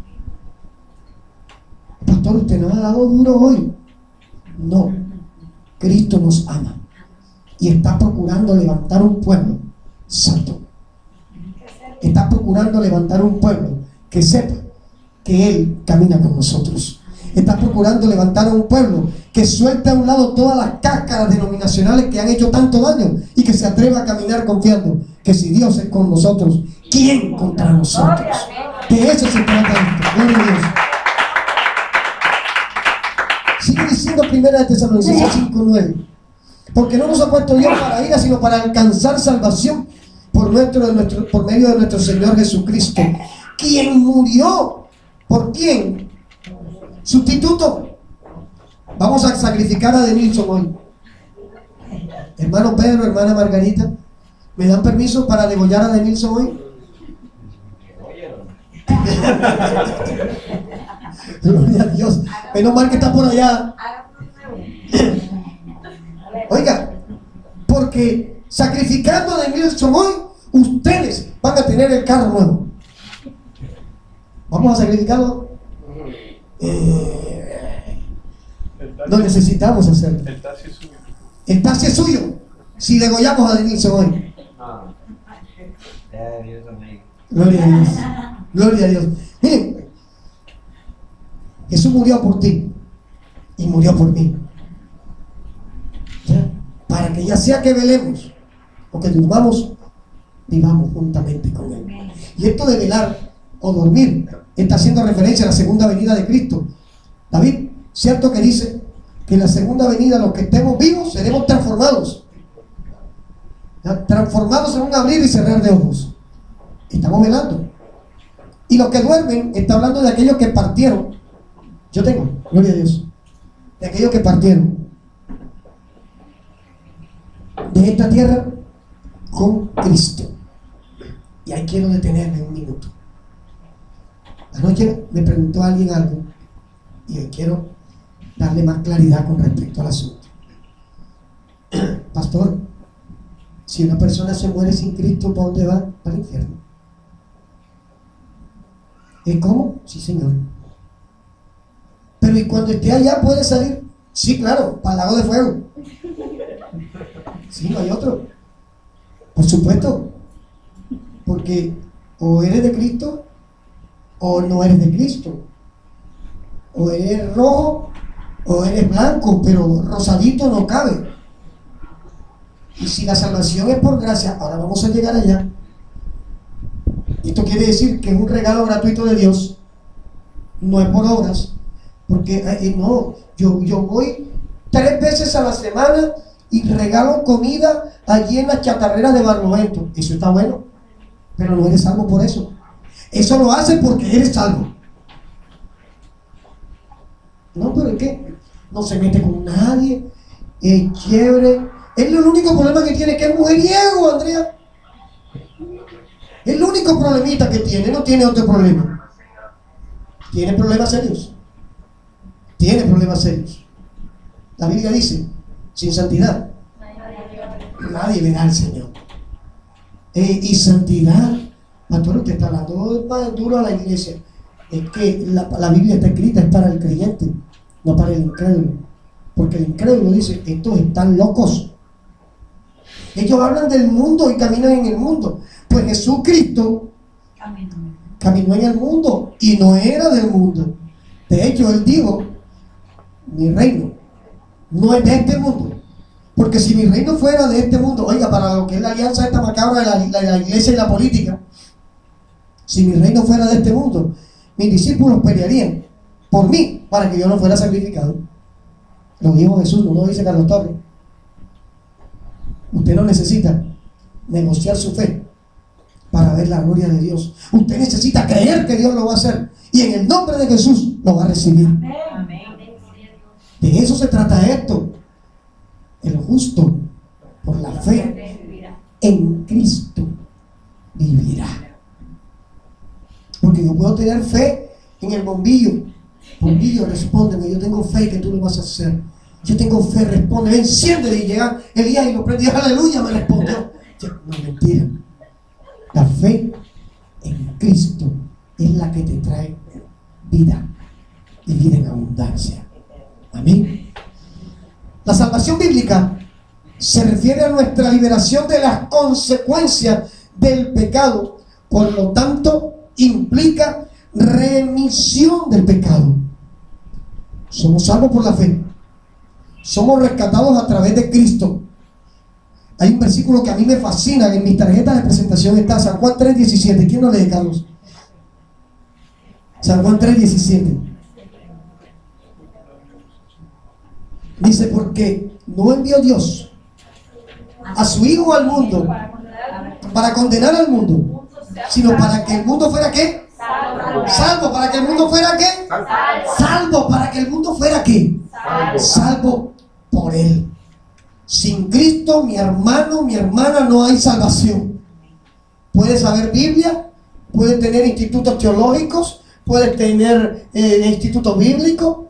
Pastor, usted nos ha dado duro hoy. No, Cristo nos ama y está procurando levantar un pueblo santo. Está procurando levantar un pueblo que sepa que Él camina con nosotros. Está procurando levantar a un pueblo que suelte a un lado todas las cáscaras denominacionales que han hecho tanto daño y que se atreva a caminar confiando que si Dios es con nosotros, ¿quién contra nosotros? De eso se trata esto. Gloria a Dios. Sigue diciendo 1 Tesalonicenses 5:9, porque no nos ha puesto Dios para ira, sino para alcanzar salvación por medio de nuestro Señor Jesucristo, quien murió. ¿Por quién? Sustituto. Vamos a sacrificar a Denilson hoy. Hermano Pedro, hermana Margarita, ¿me dan permiso para degollar a Denilson hoy? Gloria a Dios. Menos mal que está por allá. Oiga, porque sacrificando a Denilson hoy, ustedes van a tener el carro nuevo. Vamos a sacrificarlo. No necesitamos hacerlo. El taxi es suyo. Si degollamos a Denilson hoy. Gloria a Dios. Gloria a Dios. Miren, Jesús murió por ti y murió por mí. ¿Ya? Para que ya sea que velemos o que durmamos, vivamos juntamente con Él. Y esto de velar o dormir está haciendo referencia a la segunda venida de Cristo. David, cierto que dice que en la segunda venida los que estemos vivos seremos transformados. ¿Ya? Transformados en un abrir y cerrar de ojos. Estamos velando. Y los que duermen, está hablando de aquellos que partieron. Yo tengo, gloria a Dios, de aquellos que partieron de esta tierra con Cristo. Y ahí quiero detenerme un minuto. Anoche me preguntó alguien algo y hoy quiero darle más claridad con respecto al asunto. Pastor, si una persona se muere sin Cristo, ¿para dónde va? Para el infierno. ¿Y cómo? Sí, Señor. Pero ¿y cuando esté allá puede salir? Sí, claro, para el lago de fuego. Sí, no hay otro. Por supuesto. Porque o eres de Cristo o no eres de Cristo. O eres rojo o eres blanco, pero rosadito no cabe. Y si la salvación es por gracia, ahora vamos a llegar allá. Esto quiere decir que es un regalo gratuito de Dios, no es por obras, porque no, yo voy 3 veces a la semana y regalo comida allí en las chatarreras de Barlovento. Eso está bueno, pero no eres salvo por eso. Eso lo haces porque eres salvo. No, pero es que no se mete con nadie, es chévere. Es el único problema que tiene, que es mujeriego, Andrea. Es el único problemita que tiene, no tiene otro problema. Tiene problemas serios. Tiene problemas serios. La Biblia dice, sin santidad nadie verá al Señor. Y santidad, pastor, usted está hablando más duro a la iglesia. Es que la Biblia está escrita, es para el creyente, no para el incrédulo. Porque el incrédulo dice, estos están locos. Ellos hablan del mundo y caminan en el mundo. Pues Jesucristo caminó en el mundo y no era del mundo. De hecho, Él dijo, mi reino no es de este mundo. Porque si mi reino fuera de este mundo, oiga, para lo que es la alianza esta macabra de la iglesia y la política, si mi reino fuera de este mundo, mis discípulos pelearían por mí para que yo no fuera sacrificado. Lo dijo Jesús, no lo dice Carlos Torres. Usted no necesita negociar su fe para ver la gloria de Dios. Usted necesita creer que Dios lo va a hacer y en el nombre de Jesús lo va a recibir. Amén. De eso se trata esto. El justo por la fe en Cristo vivirá. Porque yo puedo tener fe en el bombillo. Bombillo, respóndeme, yo tengo fe que tú lo vas a hacer. Yo tengo fe, responde, enciende. Y llega Elías y lo prende, aleluya, me respondió. No, mentira. La fe en Cristo es la que te trae vida y vida en abundancia. Amén. La salvación bíblica se refiere a nuestra liberación de las consecuencias del pecado. Por lo tanto, implica remisión del pecado. Somos salvos por la fe. Somos rescatados a través de Cristo. Hay un versículo que a mí me fascina, en mis tarjetas de presentación está San Juan 3:17. ¿Quién lo lee, Carlos? San Juan 3:17. Dice, porque no envió Dios a su Hijo al mundo para condenar al mundo, sino para que el mundo fuera ¿qué? Salvo. ¿Para que el mundo fuera qué? Salvo. ¿Para que el mundo fuera qué? Salvo por Él. Sin Cristo, mi hermano, mi hermana, no hay salvación. Puedes saber Biblia, puedes tener institutos teológicos, puedes tener institutos bíblicos,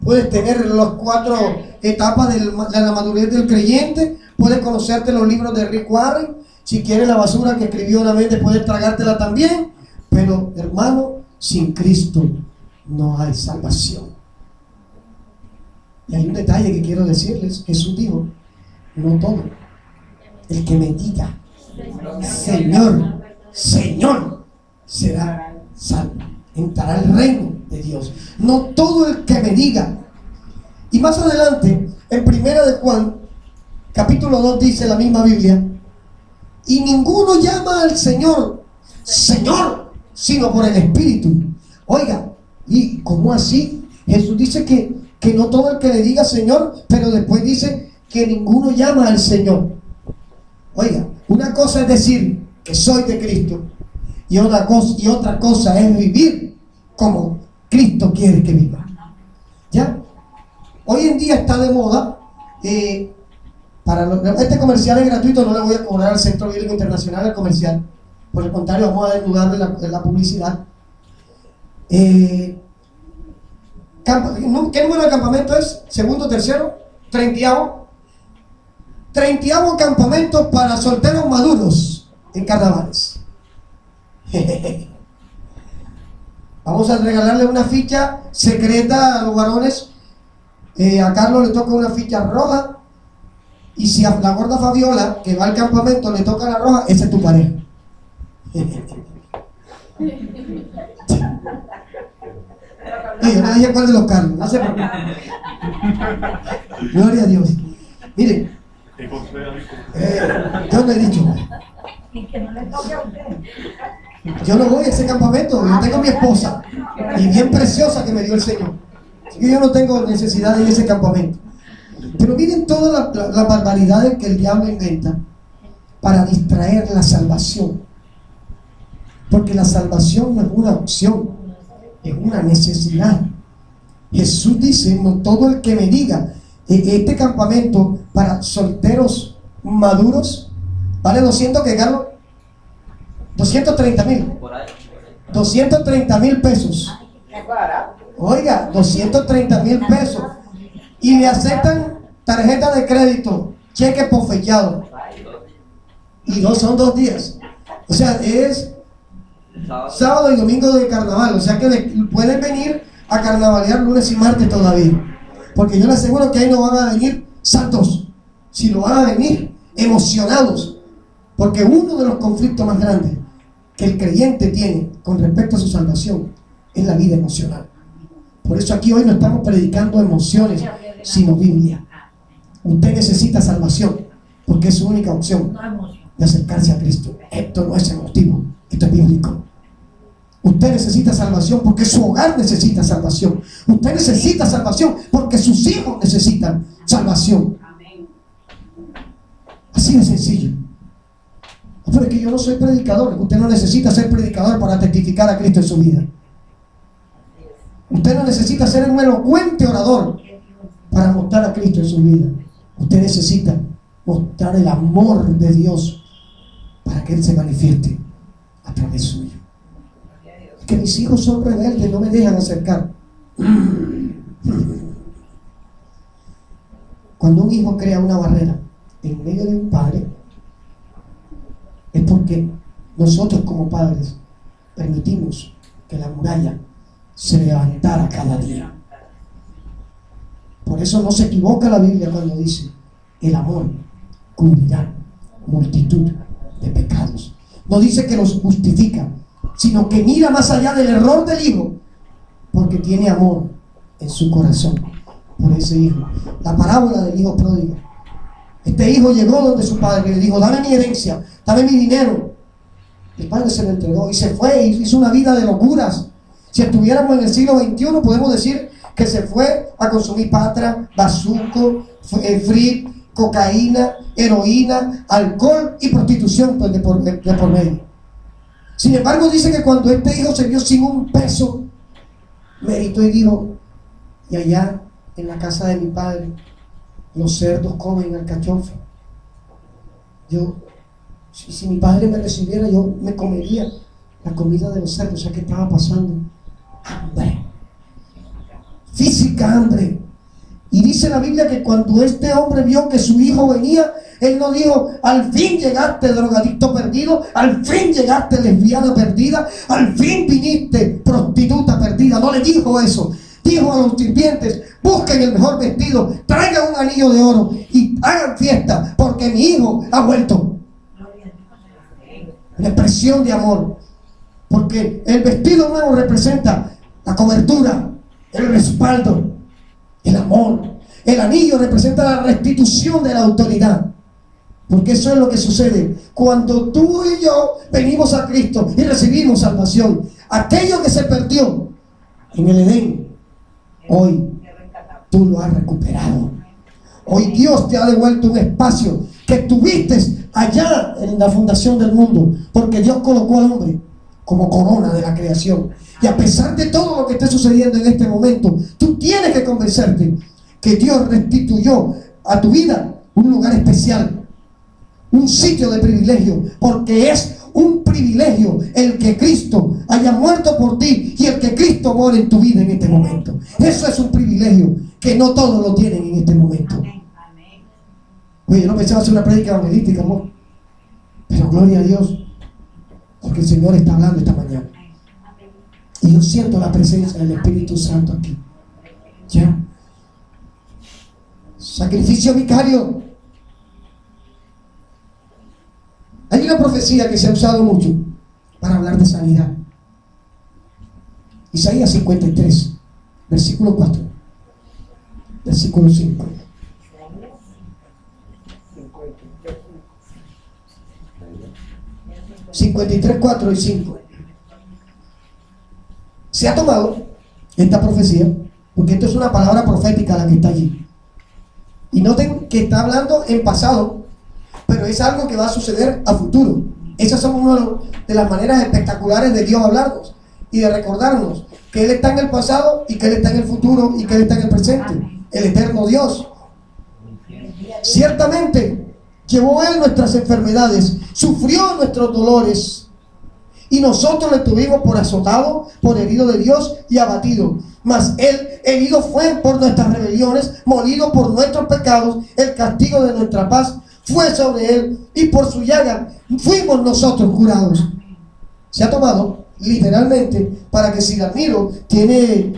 puedes tener las 4 etapas de la madurez del creyente, puedes conocerte los libros de Rick Warren. Si quieres la basura que escribió una mente, puedes tragártela también. Pero, hermano, sin Cristo no hay salvación. Y hay un detalle que quiero decirles. Jesús dijo, no todo. El que me diga, Señor, Señor, será salvo. Entrará al reino de Dios. No todo el que me diga. Y más adelante, en 1 de Juan, capítulo 2, dice la misma Biblia, y ninguno llama al Señor, Señor, sino por el Espíritu. Oiga, ¿y cómo así? Jesús dice que no todo el que le diga Señor, pero después dice que ninguno llama al Señor. Oiga, una cosa es decir que soy de Cristo y otra cosa es vivir como Cristo quiere que viva. ¿Ya? Hoy en día está de moda, este comercial es gratuito, no le voy a cobrar al Centro Bíblico Internacional el comercial. Por el contrario, vamos a desnudar de la publicidad. ¿Qué número de campamento es? ¿Segundo, tercero? ¿30avo? 30avo campamento para solteros maduros en carnavales. Vamos a regalarle una ficha secreta a los varones. A Carlos le toca una ficha roja. Y si a la gorda Fabiola, que va al campamento, le toca la roja, esa es tu pareja. Y yo no dije cuál de los carros, no sé por qué. Gloria a Dios. Miren, yo no he dicho. Y que no le toque a usted. Yo no voy a ese campamento, yo tengo a mi esposa y bien preciosa que me dio el Señor. Así que yo no tengo necesidad de ir a ese campamento. Pero miren todas las barbaridades que el diablo inventa para distraer la salvación. Porque la salvación no es una opción, es una necesidad. Jesús dice, no todo el que me diga, este campamento para solteros maduros vale 200, ¿qué, Carlos? 230,000. 230,000 pesos. Oiga, 230,000 pesos. Y le aceptan tarjeta de crédito, cheque posfechado. Y son 2 días. O sea, es sábado y domingo de carnaval. O sea que pueden venir a carnavalear lunes y martes todavía. Porque yo les aseguro que ahí no van a venir santos, sino van a venir emocionados. Porque uno de los conflictos más grandes que el creyente tiene con respecto a su salvación es la vida emocional. Por eso aquí hoy no estamos predicando emociones, sino Biblia. Usted necesita salvación, porque es su única opción de acercarse a Cristo. Esto no es emotivo, esto es bíblico. Usted necesita salvación porque su hogar necesita salvación. Usted necesita salvación porque sus hijos necesitan salvación. Así de sencillo. Pero es que yo no soy predicador. Usted no necesita ser predicador para testificar a Cristo en su vida. Usted no necesita ser un elocuente orador para mostrar a Cristo en su vida. Usted necesita mostrar el amor de Dios para que Él se manifieste a través suyo. Es que mis hijos son rebeldes, no me dejan acercar. Cuando un hijo crea una barrera en medio de un padre, es porque nosotros como padres permitimos que la muralla se levantara cada día. Por eso no se equivoca la Biblia cuando dice: el amor cubrirá multitud de pecados. No dice que los justifica, sino que mira más allá del error del hijo, porque tiene amor en su corazón por ese hijo. La parábola del hijo pródigo. Este hijo llegó donde su padre y le dijo: dame mi herencia, dame mi dinero. El padre se lo entregó y se fue y hizo una vida de locuras. Si estuviéramos en el siglo XXI, podemos decir que se fue a consumir patra, bazuco, free, cocaína, heroína, alcohol y prostitución de por medio. Sin embargo, dice que cuando este hijo se vio sin un peso, meditó y dijo: y allá en la casa de mi padre los cerdos comen alcachofa. Si mi padre me recibiera, yo me comería la comida de los cerdos. O sea, ¿qué estaba pasando? Hambre, física hambre. Y dice la Biblia que cuando este hombre vio que su hijo venía, él no dijo: al fin llegaste drogadicto perdido, al fin llegaste lesbiana perdida, al fin viniste prostituta perdida. No le dijo eso. Dijo a los sirvientes: busquen el mejor vestido, traigan un anillo de oro y hagan fiesta, porque mi hijo ha vuelto. La expresión de amor, porque el vestido nuevo representa la cobertura, el respaldo, el amor. El anillo representa la restitución de la autoridad, porque eso es lo que sucede cuando tú y yo venimos a Cristo y recibimos salvación. Aquello que se perdió en el Edén, hoy tú lo has recuperado. Hoy Dios te ha devuelto un espacio que tuviste allá en la fundación del mundo, porque Dios colocó al hombre como corona de la creación. Y a pesar de todo lo que esté sucediendo en este momento, tú tienes que convencerte que Dios restituyó a tu vida un lugar especial, un sitio de privilegio, porque es un privilegio el que Cristo haya muerto por ti y el que Cristo more en tu vida en este momento. Eso es un privilegio que no todos lo tienen en este momento. Oye, yo no pensaba hacer una prédica evangelística, amor, pero gloria a Dios, porque el Señor está hablando esta mañana. Y yo siento la presencia del Espíritu Santo aquí. Ya. Sacrificio vicario. Hay una profecía que se ha usado mucho para hablar de sanidad. Isaías 53, versículo 4, versículo 5. 53, 4 y 5. Se ha tomado esta profecía, porque esto es una palabra profética la que está allí. Y noten que está hablando en pasado, pero es algo que va a suceder a futuro. Esas son una de las maneras espectaculares de Dios hablarnos y de recordarnos que Él está en el pasado y que Él está en el futuro y que Él está en el presente, el eterno Dios. Ciertamente llevó Él nuestras enfermedades, sufrió nuestros dolores, y nosotros le tuvimos por azotado, por herido de Dios y abatido. Mas Él herido fue por nuestras rebeliones, molido por nuestros pecados. El castigo de nuestra paz fue sobre Él, y por su llaga fuimos nosotros curados. Se ha tomado literalmente para que si Ramiro tiene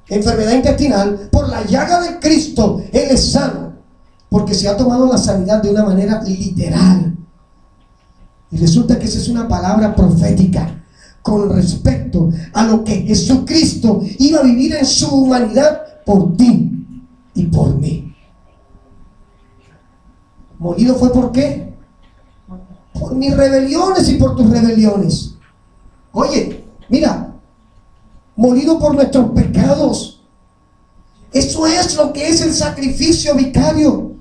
enfermedad intestinal, por la llaga de Cristo Él es sano, porque se ha tomado la sanidad de una manera literal. Y resulta que esa es una palabra profética con respecto a lo que Jesucristo iba a vivir en su humanidad por ti y por mí. Molido fue ¿por qué? Por mis rebeliones y por tus rebeliones. Oye, mira, molido por nuestros pecados. Eso es lo que es el sacrificio vicario.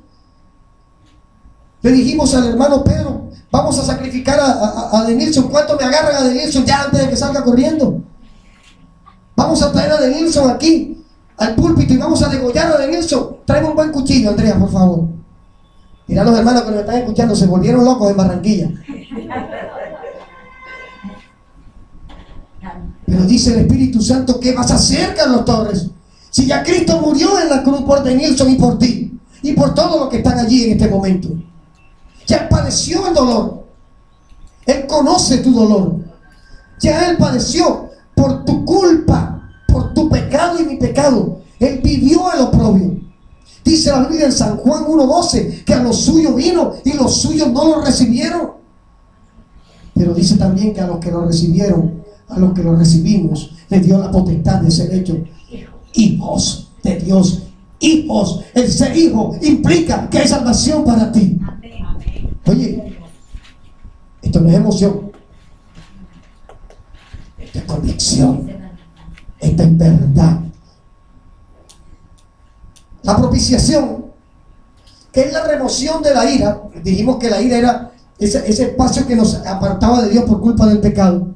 Le dijimos al hermano Pedro: vamos a sacrificar a Denilson. ¿Cuánto me agarran a Denilson ya antes de que salga corriendo? Vamos a traer a Denilson aquí al púlpito y vamos a degollar a Denilson. Tráeme un buen cuchillo, Andrea, por favor. Mira, los hermanos que nos están escuchando se volvieron locos en Barranquilla. Pero dice el Espíritu Santo: ¿qué vas a hacer, Carlos Torres? Si ya Cristo murió en la cruz por Denilson y por ti y por todos los que están allí en este momento. Ya Él padeció el dolor. Él conoce tu dolor. Ya Él padeció por tu culpa, por tu pecado y mi pecado. Él vivió el oprobio. Dice la Biblia en San Juan 1:12 que a los suyos vino y los suyos no lo recibieron. Pero dice también que a los que lo recibieron, a los que lo recibimos, les dio la potestad de ser hechos hijos de Dios. Hijos. El ser hijo implica que hay salvación para ti. Oye, esto no es emoción, esto es convicción, esto es verdad. La propiciación, que es la remoción de la ira. Dijimos que la ira era ese espacio que nos apartaba de Dios por culpa del pecado.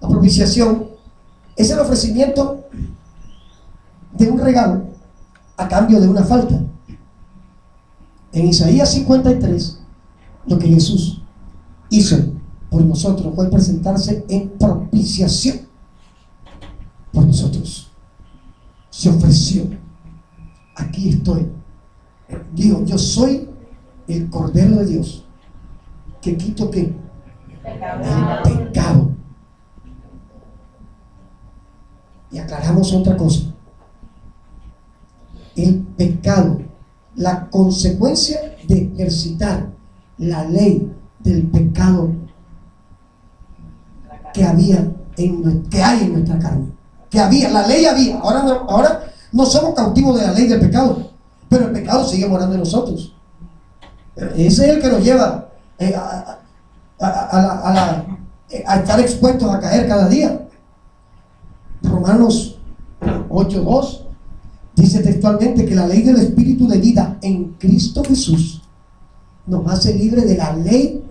La propiciación es el ofrecimiento de un regalo a cambio de una falta. En Isaías 53, lo que Jesús hizo por nosotros fue presentarse en propiciación por nosotros. Se ofreció. Aquí estoy. Dijo: yo soy el Cordero de Dios que quito ¿qué? El pecado. Y aclaramos otra cosa. El pecado, la consecuencia de ejercitar la ley del pecado que hay en nuestra carne. Que había, la ley había. Ahora no somos cautivos de la ley del pecado, pero el pecado sigue morando en nosotros. Ese es el que nos lleva a estar expuestos a caer cada día. Romanos 8:2 dice textualmente que la ley del Espíritu de vida en Cristo Jesús nos hace libre de la ley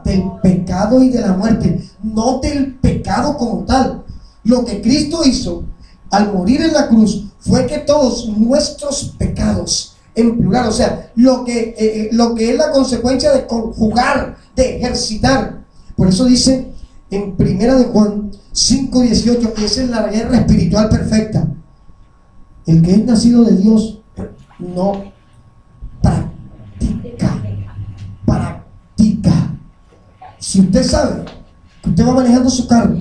del pecado y de la muerte, no del pecado como tal. Lo que Cristo hizo al morir en la cruz fue que todos nuestros pecados, en plural, o sea, lo que es la consecuencia de conjugar, de ejercitar. Por eso dice en 1 de Juan 5:18, que esa es la guerra espiritual perfecta. El que es nacido de Dios no practica. Si usted sabe que usted va manejando su carro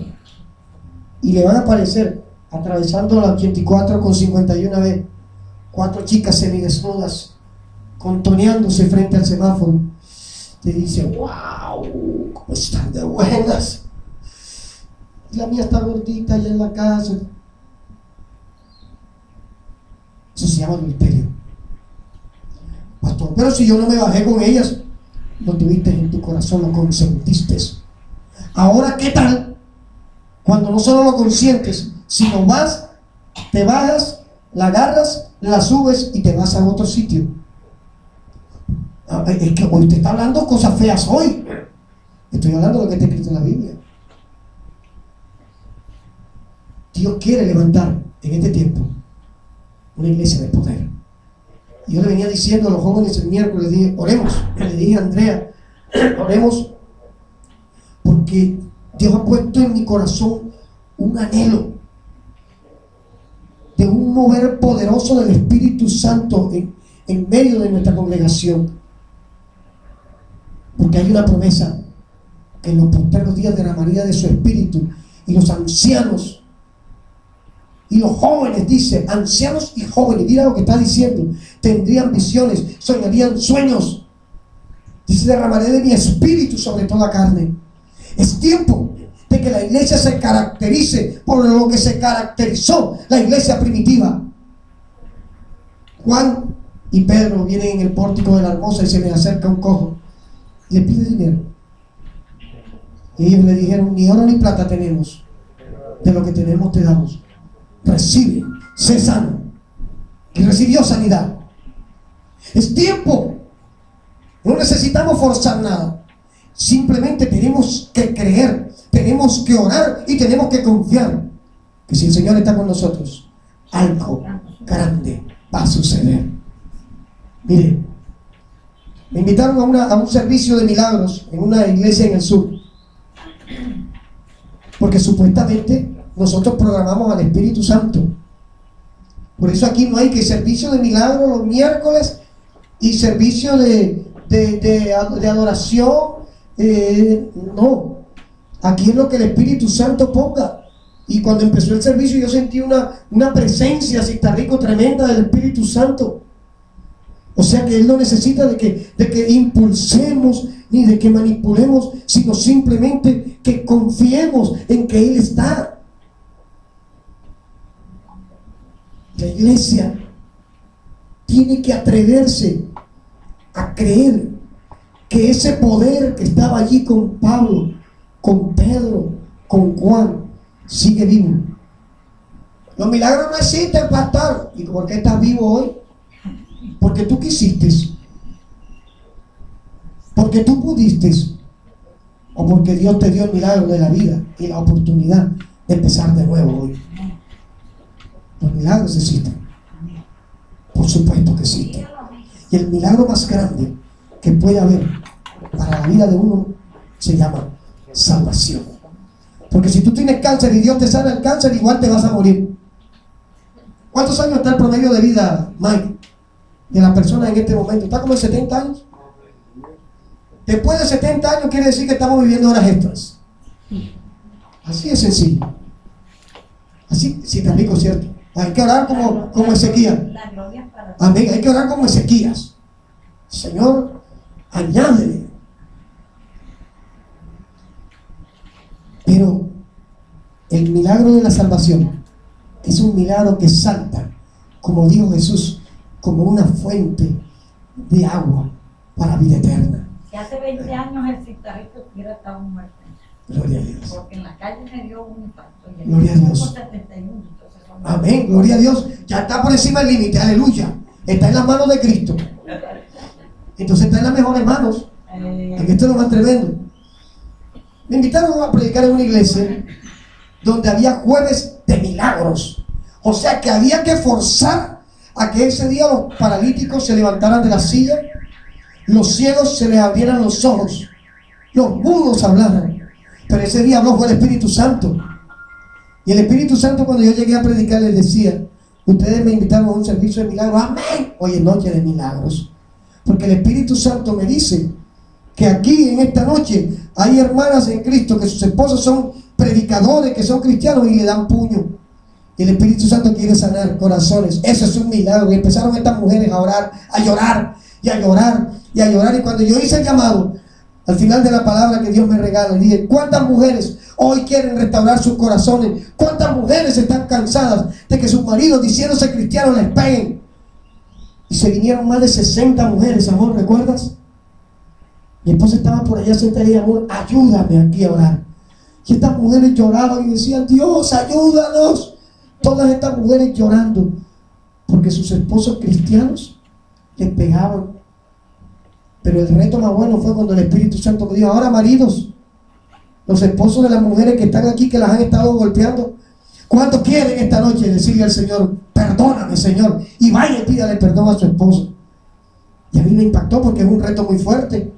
y le van a aparecer atravesando la 84 con 51 vez 4 chicas semidesnudas contoneándose frente al semáforo, te dice: wow, ¿cómo están de buenas? Y la mía está gordita allá en la casa. Eso se llama adulterio. Pastor, pero si yo no me bajé con ellas, lo tuviste en tu corazón, lo consentiste. Ahora, ¿qué tal cuando no solo lo consientes, sino vas, te bajas, la agarras, la subes y te vas a otro sitio? Es que hoy te está hablando cosas feas hoy. Estoy hablando de lo que está escrito en la Biblia. Dios quiere levantar en este tiempo una iglesia de poder. Y yo le venía diciendo a los jóvenes el miércoles, dije, oremos. Le dije a Andrea, oremos, porque Dios ha puesto en mi corazón un anhelo de un mover poderoso del Espíritu Santo en medio de nuestra congregación. Porque hay una promesa que en los postreros días derramaría de su Espíritu, y los ancianos y los jóvenes, dice, ancianos y jóvenes, mira lo que está diciendo, tendrían visiones, soñarían sueños. Dice, derramaré de mi espíritu sobre toda carne. Es tiempo de que la iglesia se caracterice por lo que se caracterizó la iglesia primitiva. Juan y Pedro vienen en el pórtico de la Hermosa y se les acerca un cojo y le pide dinero. Y ellos le dijeron, ni oro ni plata tenemos, de lo que tenemos te damos. Recibe, sé sano. Y recibió sanidad. Es tiempo. No necesitamos forzar nada. Simplemente tenemos que creer, tenemos que orar y tenemos que confiar que si el Señor está con nosotros, algo grande va a suceder. Mire, me invitaron a un servicio de milagros en una iglesia en el sur, porque supuestamente nosotros programamos al Espíritu Santo. Por eso aquí no hay que servicio de milagros los miércoles y servicio de adoración. No. Aquí es lo que el Espíritu Santo ponga. Y cuando empezó el servicio yo sentí una presencia, si está rico, tremenda del Espíritu Santo. O sea que Él no necesita de que impulsemos ni de que manipulemos, sino simplemente que confiemos en que Él está. La iglesia tiene que atreverse a creer que ese poder que estaba allí con Pablo, con Pedro, con Juan, sigue vivo. Los milagros no existen, pastor. ¿Y por qué estás vivo hoy? Porque tú quisiste, porque tú pudiste, o porque Dios te dio el milagro de la vida y la oportunidad de empezar de nuevo hoy. Los milagros existen, por supuesto que existen. Y el milagro más grande que puede haber para la vida de uno se llama salvación. Porque si tú tienes cáncer y Dios te sana el cáncer, igual te vas a morir. ¿Cuántos años está el promedio de vida, Mike, de las personas en este momento? ¿Está como en 70 años? Después de 70 años quiere decir que estamos viviendo horas extras. Así es sencillo. Así, sí, tan rico, ¿cierto? Hay que orar como Ezequías. Amén, hay que orar como Ezequías. Señor, añádele. Pero el milagro de la salvación es un milagro que salta, como dijo Jesús, como una fuente de agua para vida eterna. Si hace 20 años el citarrito hubiera estado muerto. Gloria a Dios. Porque en la calle me dio un impacto. Y Gloria a Dios. 71, entonces Amén, gloria a Dios. Ya está por encima del límite, aleluya. Está en las manos de Cristo. Entonces está en las mejores manos. Esto es lo más tremendo. Me invitaron a predicar en una iglesia donde había jueves de milagros. O sea que había que forzar a que ese día los paralíticos se levantaran de la silla, los ciegos se les abrieran los ojos, los mudos hablaran. Pero ese día habló fue el Espíritu Santo. Y el Espíritu Santo, cuando yo llegué a predicar, les decía: ustedes me invitaron a un servicio de milagros. Amén. Hoy es noche de milagros. Porque el Espíritu Santo me dice que aquí en esta noche hay hermanas en Cristo que sus esposos son predicadores, que son cristianos y le dan puño. Y el Espíritu Santo quiere sanar corazones. Eso es un milagro. Y empezaron estas mujeres a orar, a llorar y a llorar y a llorar. Y cuando yo hice el llamado, Al final de la palabra que Dios me regala, dije, ¿cuántas mujeres hoy quieren restaurar sus corazones? ¿Cuántas mujeres están cansadas de que sus maridos, diciéndose cristianos, les peguen? Y se vinieron más de 60 mujeres, amor, ¿recuerdas? Mi esposa estaba por allá sentada y dije, amor, ayúdame aquí a orar. Y estas mujeres lloraban y decían, Dios, ayúdanos. Todas estas mujeres llorando porque sus esposos cristianos les pegaban. Pero el reto más bueno fue cuando el Espíritu Santo me dijo, ahora maridos, los esposos de las mujeres que están aquí, que las han estado golpeando, ¿cuántos quieren esta noche decirle al Señor, perdóname, Señor? Y vaya y pídale perdón a su esposo. Y a mí me impactó porque es un reto muy fuerte.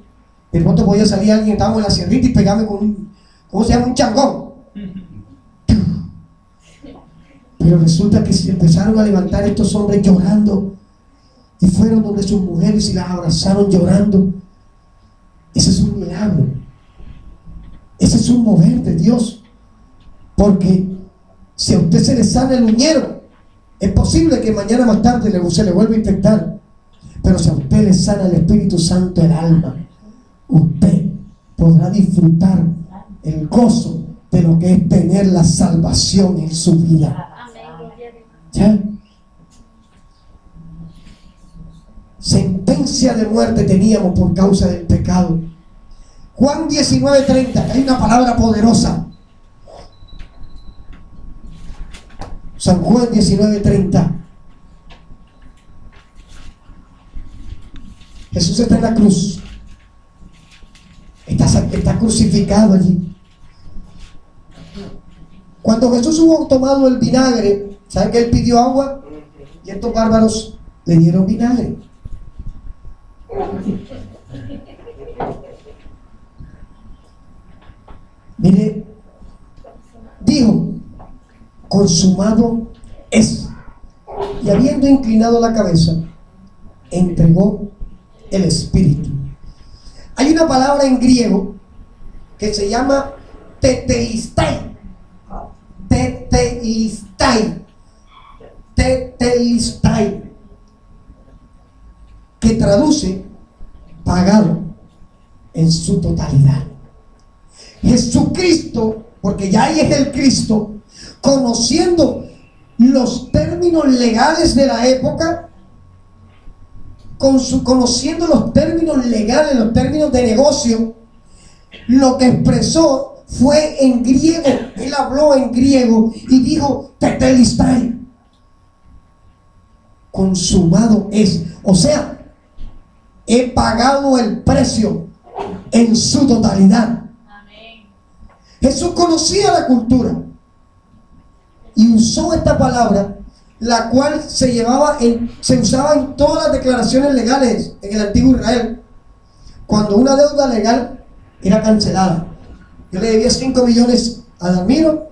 De pronto podía salir alguien, estábamos en la sierrita y pegarme con un, ¿cómo se llama? Un changón. Pero resulta que se empezaron a levantar estos hombres llorando y fueron donde sus mujeres y las abrazaron llorando. Ese es un milagro. Ese es un mover de Dios. Porque si a usted se le sana el uñero, es posible que mañana más tarde se le vuelva a infectar. Pero si a usted le sana el Espíritu Santo el alma, usted podrá disfrutar el gozo de lo que es tener la salvación en su vida. ¿Ya? Sentencia de muerte teníamos por causa del pecado. Juan 19:30, hay una palabra poderosa. San Juan 19:30. Jesús está en la cruz. Está crucificado allí. Cuando Jesús hubo tomado el vinagre, ¿saben que él pidió agua? Y estos bárbaros le dieron vinagre. Mire, dijo, consumado es. Y habiendo inclinado la cabeza, entregó el Espíritu. Hay una palabra en griego que se llama teteistai. Teteistai. Teteistai. Que traduce pagado en su totalidad. Jesucristo, porque ya ahí es el Cristo, conociendo los términos legales de la época, conociendo los términos legales, los términos de negocio, lo que expresó fue en griego. Él habló en griego y dijo tetelistai. Consumado es. O sea, he pagado el precio en su totalidad. Amén. Jesús conocía la cultura y usó esta palabra, la cual se usaba en todas las declaraciones legales en el antiguo Israel. Cuando una deuda legal era cancelada. Yo le debía 5 millones a Dalmiro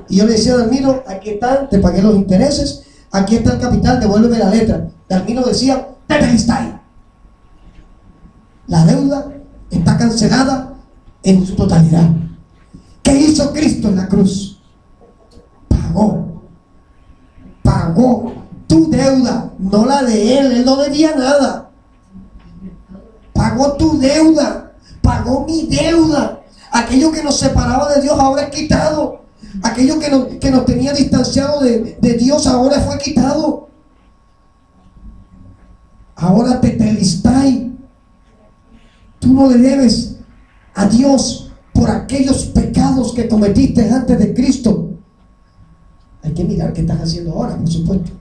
y yo le decía a Dalmiro, aquí están, te pagué los intereses, aquí está el capital, devuélveme la letra. Dalmiro decía, tetelistai. La deuda está cancelada en su totalidad. ¿Qué hizo Cristo en la cruz? Pagó tu deuda, no la de él no debía nada. Pagó tu deuda, pagó mi deuda. Aquello que nos separaba de Dios ahora es quitado. Aquello que nos tenía distanciado de Dios ahora fue quitado. Ahora tetelistai. Tú no le debes a Dios por aquellos pecados que cometiste antes de Cristo. Hay que mirar qué estás haciendo ahora, por supuesto.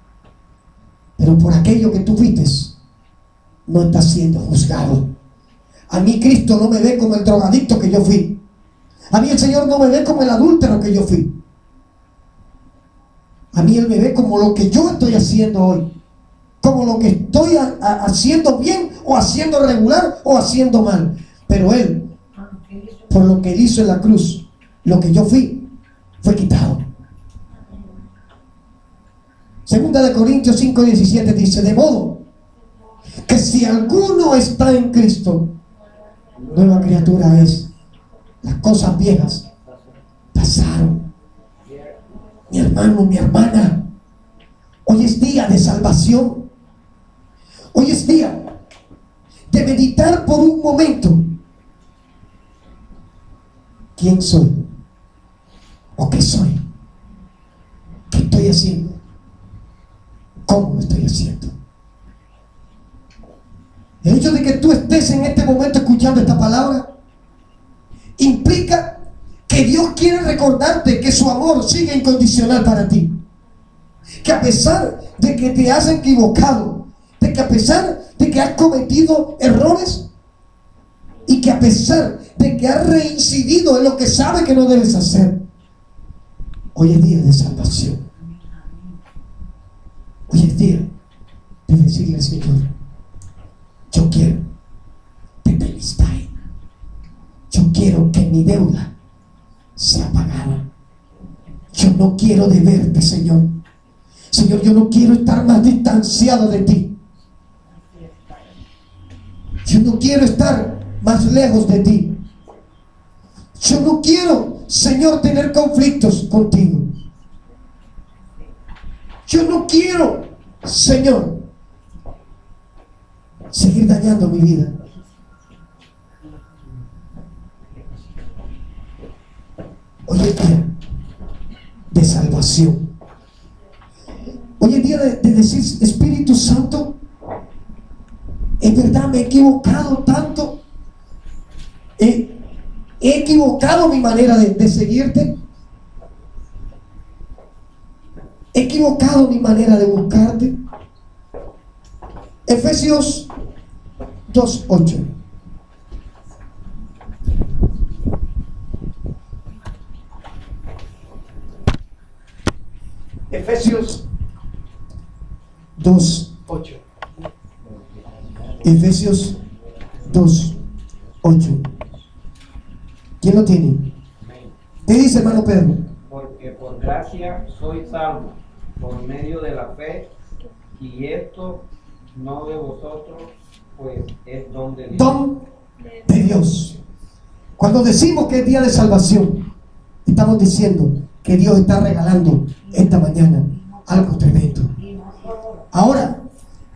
Pero por aquello que tú fuiste, no estás siendo juzgado. A mí Cristo no me ve como el drogadicto que yo fui. A mí el Señor no me ve como el adúltero que yo fui. A mí Él me ve como lo que yo estoy haciendo hoy. Como lo que estoy haciendo bien o haciendo regular o haciendo mal. Pero Él, por lo que Él hizo en la cruz, lo que yo fui, fue quitado. Segunda de Corintios 5:17 dice, de modo que si alguno está en Cristo, nueva criatura es. Las cosas viejas pasaron. Mi hermano, mi hermana, hoy es día de salvación. Hoy es día de meditar por un momento ¿quién soy? ¿O qué soy? ¿Qué estoy haciendo? ¿Cómo lo estoy haciendo? El hecho de que tú estés en este momento escuchando esta palabra implica que Dios quiere recordarte que su amor sigue incondicional para ti. Que a pesar de que te has equivocado, de que a pesar de que has cometido errores y que a pesar de que has reincidido en lo que sabes que no debes hacer, hoy es día de salvación. Hoy es día de decirle al Señor: yo quiero tetelestai. Yo quiero que mi deuda sea pagada. Yo no quiero deberte, Señor. Señor, yo no quiero estar más distanciado de ti. Yo no quiero estar más lejos de ti. Yo no quiero, Señor, tener conflictos contigo. Yo no quiero, Señor, seguir dañando mi vida. Hoy es día de salvación. Hoy es día de decir: Espíritu Santo, es verdad, me he equivocado tanto. He equivocado mi manera de seguirte. He equivocado mi manera de buscarte. Efesios 2:8. Efesios 2:8. Efesios 2:8. ¿Quién lo tiene? ¿Qué dice, hermano Pedro? Porque por gracia soy salvo, por medio de la fe, y esto no de vosotros, pues es don de Dios. Don de Dios. Cuando decimos que es día de salvación, estamos diciendo que Dios está regalando esta mañana algo tremendo. Ahora,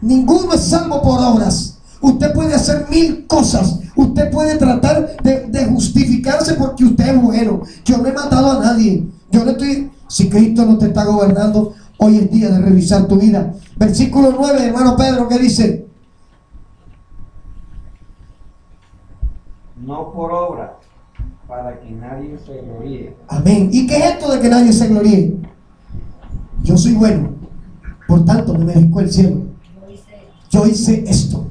ninguno es salvo por obras. Usted puede hacer 1000 cosas. Usted puede tratar de justificarse porque usted es bueno. Yo no he matado a nadie. Yo no estoy... Si Cristo no te está gobernando, hoy es día de revisar tu vida. Versículo 9, hermano Pedro, ¿qué dice? No por obra, para que nadie se gloríe. Amén. ¿Y qué es esto de que nadie se gloríe? Yo soy bueno, por tanto me merezco el cielo. Yo hice esto.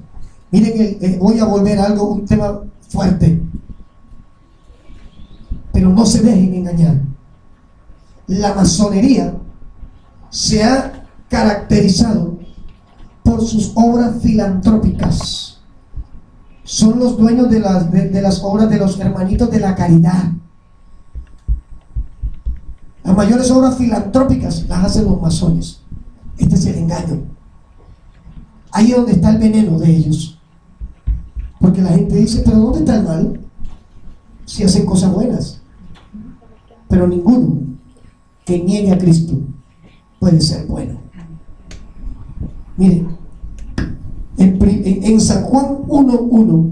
Miren, voy a volver a algo, un tema fuerte. Pero no se dejen engañar. La masonería se ha caracterizado por sus obras filantrópicas. Son los dueños de las obras de los hermanitos de la caridad. Las mayores obras filantrópicas las hacen los masones. Este es el engaño. Ahí es donde está el veneno de ellos. Porque la gente dice: pero ¿dónde está el mal? Si hacen cosas buenas. Pero ninguno que niegue a Cristo puede ser bueno. Miren, en San Juan 1:1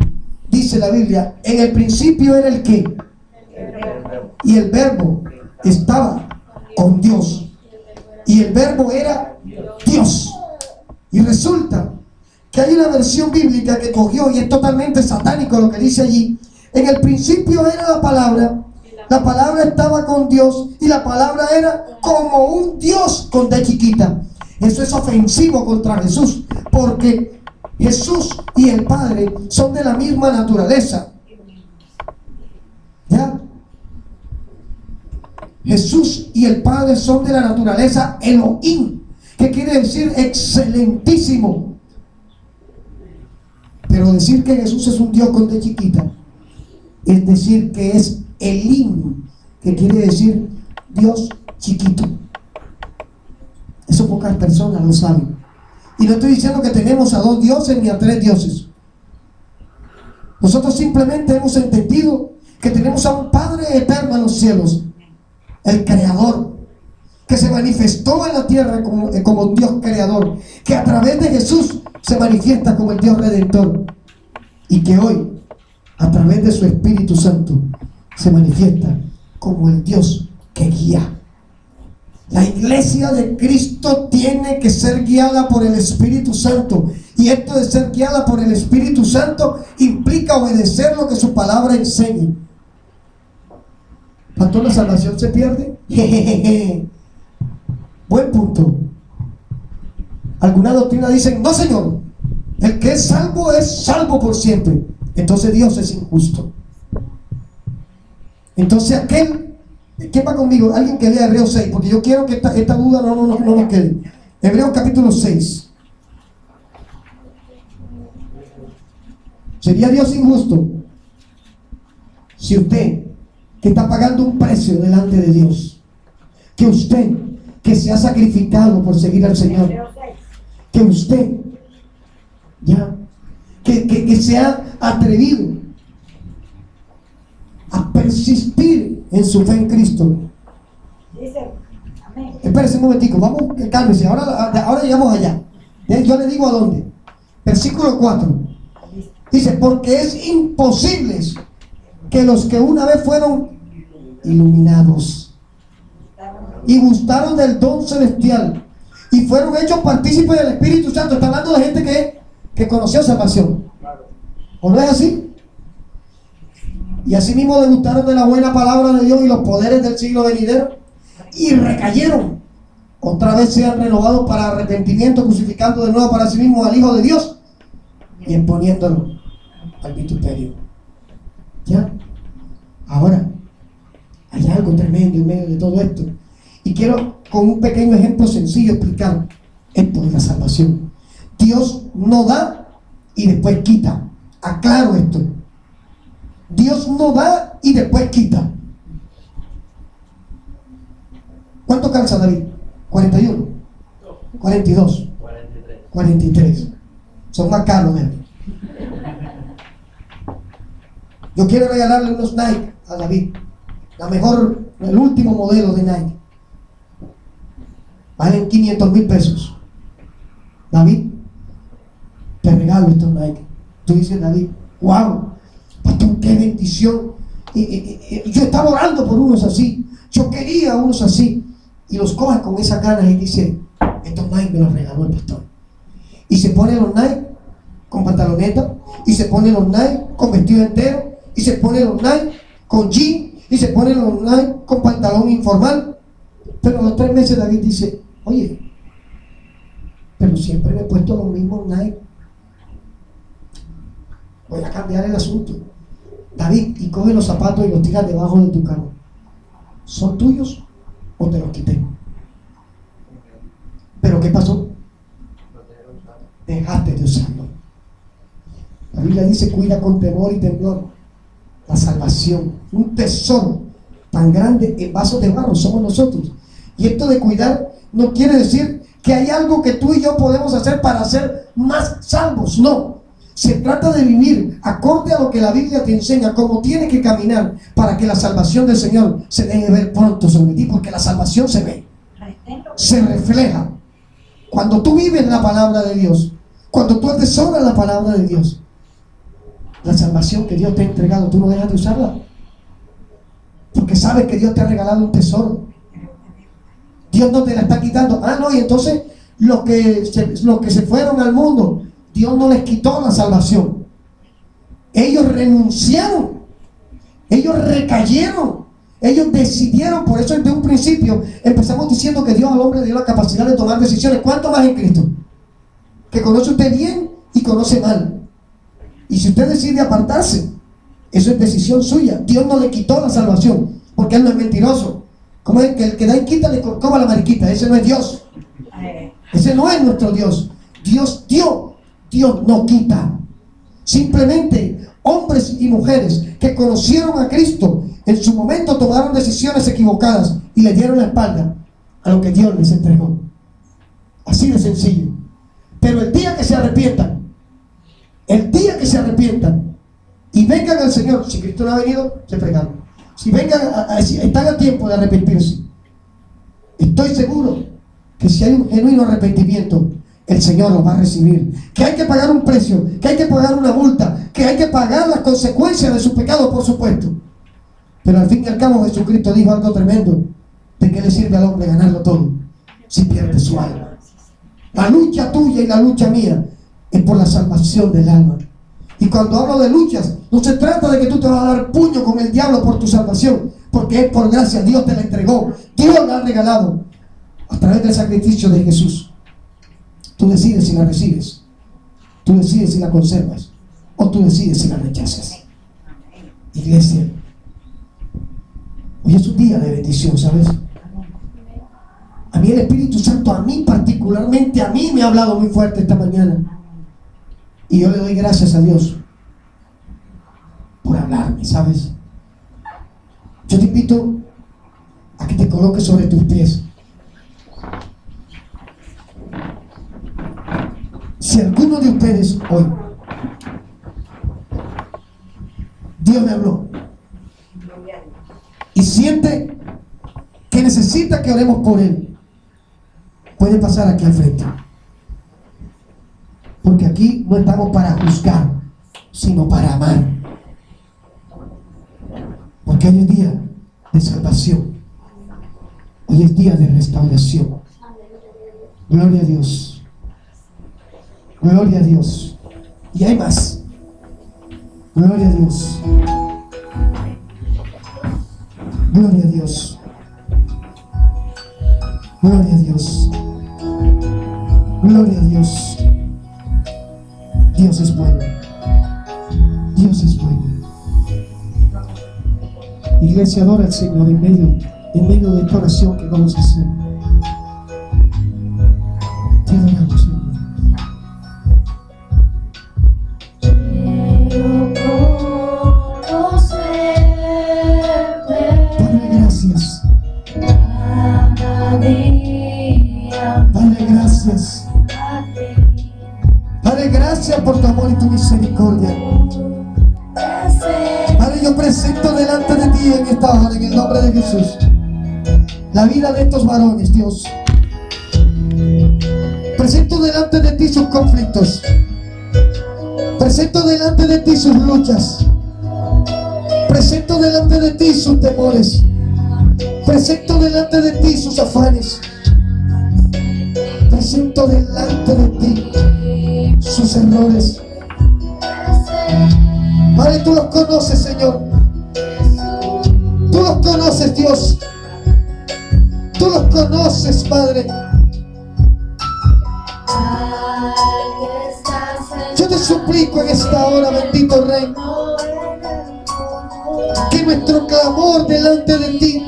dice la Biblia: en el principio era el ¿qué? Y el verbo estaba con Dios, y el verbo era Dios. Y resulta que hay una versión bíblica que cogió, y es totalmente satánico lo que dice allí: en el principio era la palabra estaba con Dios, y la palabra era como un Dios con D chiquita. Eso es ofensivo contra Jesús, porque Jesús y el Padre son de la misma naturaleza. ¿Ya? Jesús y el Padre son de la naturaleza Elohim, que quiere decir excelentísimo. Pero decir que Jesús es un Dios con D chiquita es decir que es Elim, que quiere decir Dios chiquito. Eso pocas personas lo saben. Y no estoy diciendo que tenemos a 2 dioses ni a 3 dioses. Nosotros simplemente hemos entendido que tenemos a un Padre eterno en los cielos, el Creador, que se manifestó en la tierra como Dios creador, que a través de Jesús se manifiesta como el Dios redentor, y que hoy, a través de su Espíritu Santo, se manifiesta como el Dios que guía. La iglesia de Cristo tiene que ser guiada por el Espíritu Santo. Y esto de ser guiada por el Espíritu Santo implica obedecer lo que su palabra enseña. ¿Pastor, la salvación se pierde? Jejeje. Buen punto. Alguna doctrina dicen, no señor, el que es salvo por siempre. Entonces Dios es injusto. Entonces aquel, ¿quién va conmigo? Alguien que lea Hebreos 6, porque yo quiero que esta duda no nos quede. Hebreos capítulo 6. ¿Sería Dios injusto si usted, que está pagando un precio delante de Dios, que usted, que se ha sacrificado por seguir al Señor, que usted, ya, que se ha atrevido a persistir en su fe en Cristo? Espérese un momentico, vamos, cálmese, ahora llegamos allá. Yo le digo a dónde. Versículo 4. Dice, porque es imposible que los que una vez fueron iluminados y gustaron del don celestial y fueron hechos partícipes del Espíritu Santo. Está hablando de gente que conoció salvación. ¿O no es así? Y así mismo degustaron de la buena palabra de Dios y los poderes del siglo venidero y recayeron. Otra vez sean renovados para arrepentimiento, crucificando de nuevo para sí mismos al Hijo de Dios y exponiéndolo al vituperio. ¿Ya? Ahora, hay algo tremendo en medio de todo esto. Y quiero, con un pequeño ejemplo sencillo, explicar esto de la salvación. Dios no da y después quita. Aclaro esto. Dios no da y después quita. ¿Cuánto calza David? 41, 42, 43. Son más caros, ¿eh? Yo quiero regalarle unos Nike a David. El último modelo de Nike. Valen 500,000 pesos. David, te regalo estos Nike. Tú dices, David, wow, pastor, qué bendición. Yo estaba orando por unos así. Yo quería unos así. Y los coge con esas ganas y dice, estos Nike me los regaló el pastor. Y se pone los Nike con pantaloneta, y se pone los Nike con vestido entero, y se pone los Nike con jean, y se pone los Nike con pantalón informal. Pero a los 3 meses David dice, oye, pero siempre me he puesto los mismos Nike. Voy a cambiar el asunto. David, y coge los zapatos y los tira debajo de tu cama. ¿Son tuyos o te los quité? ¿Pero qué pasó? Dejaste de usarlo. La Biblia dice, cuida con temor y temblor la salvación. Un tesoro tan grande en vasos de barro somos nosotros. Y esto de cuidar no quiere decir que hay algo que tú y yo podemos hacer para ser más salvos. No. Se trata de vivir acorde a lo que la Biblia te enseña, cómo tienes que caminar para que la salvación del Señor se deje ver pronto sobre ti, porque la salvación se ve, se refleja. Cuando tú vives la palabra de Dios, cuando tú atesoras la palabra de Dios, la salvación que Dios te ha entregado, tú no dejas de usarla, porque sabes que Dios te ha regalado un tesoro. Dios no te la está quitando. Y entonces los que se fueron al mundo, Dios no les quitó la salvación. Ellos renunciaron, ellos recayeron, ellos decidieron. Por eso desde un principio empezamos diciendo que Dios al hombre le dio la capacidad de tomar decisiones. ¿Cuánto más en Cristo? Que conoce usted bien y conoce mal. Y si usted decide apartarse, eso es decisión suya. Dios no le quitó la salvación, porque Él no es mentiroso. Como es que el que da y quita le corcova la mariquita. Ese no es Dios. Ese no es nuestro Dios. Dios dio, Dios no quita. Simplemente hombres y mujeres que conocieron a Cristo en su momento tomaron decisiones equivocadas y le dieron la espalda a lo que Dios les entregó. Así de sencillo. Pero el día que se arrepientan, y vengan al Señor, si Cristo no ha venido, se fregaron. Si vengan, si están a tiempo de arrepentirse, estoy seguro que si hay un genuino arrepentimiento, el Señor los va a recibir. Que hay que pagar un precio, que hay que pagar una multa, que hay que pagar las consecuencias de su pecado, por supuesto. Pero al fin y al cabo Jesucristo dijo algo tremendo: ¿de qué le sirve al hombre ganarlo todo si pierde su alma? La lucha tuya y la lucha mía es por la salvación del alma. Y cuando hablo de luchas, no se trata de que tú te vas a dar puño con el diablo por tu salvación, porque es por gracia. Dios te la entregó, Dios la ha regalado a través del sacrificio de Jesús. Tú decides si la recibes, tú decides si la conservas, o tú decides si la rechazas. Iglesia, hoy es un día de bendición, ¿sabes? A mí el Espíritu Santo, a mí particularmente, a mí me ha hablado muy fuerte esta mañana. Y yo le doy gracias a Dios por hablarme, ¿sabes? Yo te invito a que te coloques sobre tus pies. Si alguno de ustedes hoy, Dios me habló y siente que necesita que oremos por él, puede pasar aquí al frente. Porque aquí no estamos para juzgar, sino para amar. Porque hoy es día de salvación. Hoy es día de restauración. Gloria a Dios. Gloria a Dios. Y hay más. Gloria a Dios. Gloria a Dios. Gloria a Dios. Gloria a Dios. Dios es bueno. Dios es bueno. Iglesia, adora al Señor en medio de esta oración que vamos a hacer. Te adoramos, Señor. Padre, gracias. Padre, gracias. Padre, gracias por tu amor y tu misericordia. Padre, yo presento delante de ti en esta hora, en el nombre de Jesús, la vida de estos varones, Dios. Presento delante de ti sus conflictos. Presento delante de ti sus luchas. Presento delante de ti sus temores. Presento delante de ti sus afanes. Presento delante de ti sus errores. Padre, tú los conoces, Señor. Tú los conoces, Dios. Tú los conoces, Padre. Yo te suplico en esta hora, bendito Rey, que nuestro clamor delante de ti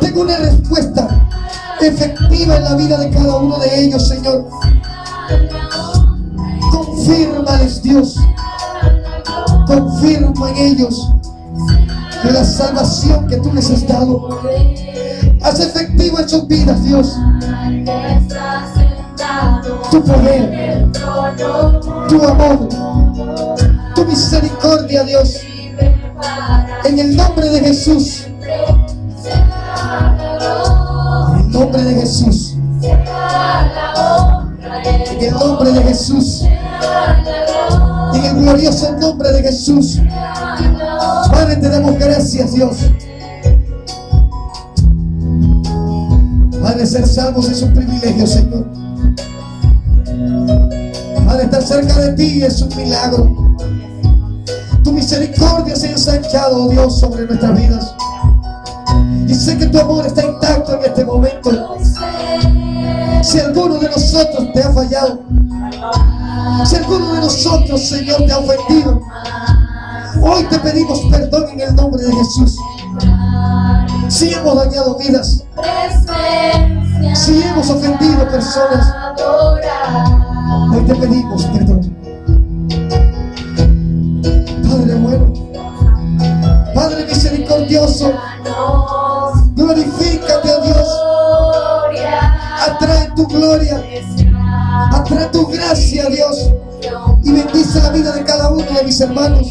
tenga una respuesta efectiva en la vida de cada uno de ellos, Señor. Confírmales, Dios. Confirma en ellos de la salvación que tú les has dado. Haz efectivo en sus vidas, Dios, tu poder, tu amor, tu misericordia, Dios. En el nombre de Jesús. En el nombre de Jesús. En el nombre de Jesús. En el glorioso nombre de Jesús. Padre, te damos gracias, Dios. Padre, ser salvos es un privilegio, Señor. Padre, estar cerca de ti es un milagro. Tu misericordia se ha ensanchado, oh Dios, sobre nuestras vidas. Y sé que tu amor está intacto en este momento. Si alguno de nosotros te ha fallado, si alguno de nosotros, Señor, te ha ofendido, hoy te pedimos perdón en el nombre de Jesús. Si hemos dañado vidas, si hemos ofendido personas, hoy te pedimos perdón. Padre bueno, Padre misericordioso, glorifícate, oh Dios. Atrae tu gloria, atrae tu gracia, Dios, y bendice la vida de cada uno de mis hermanos,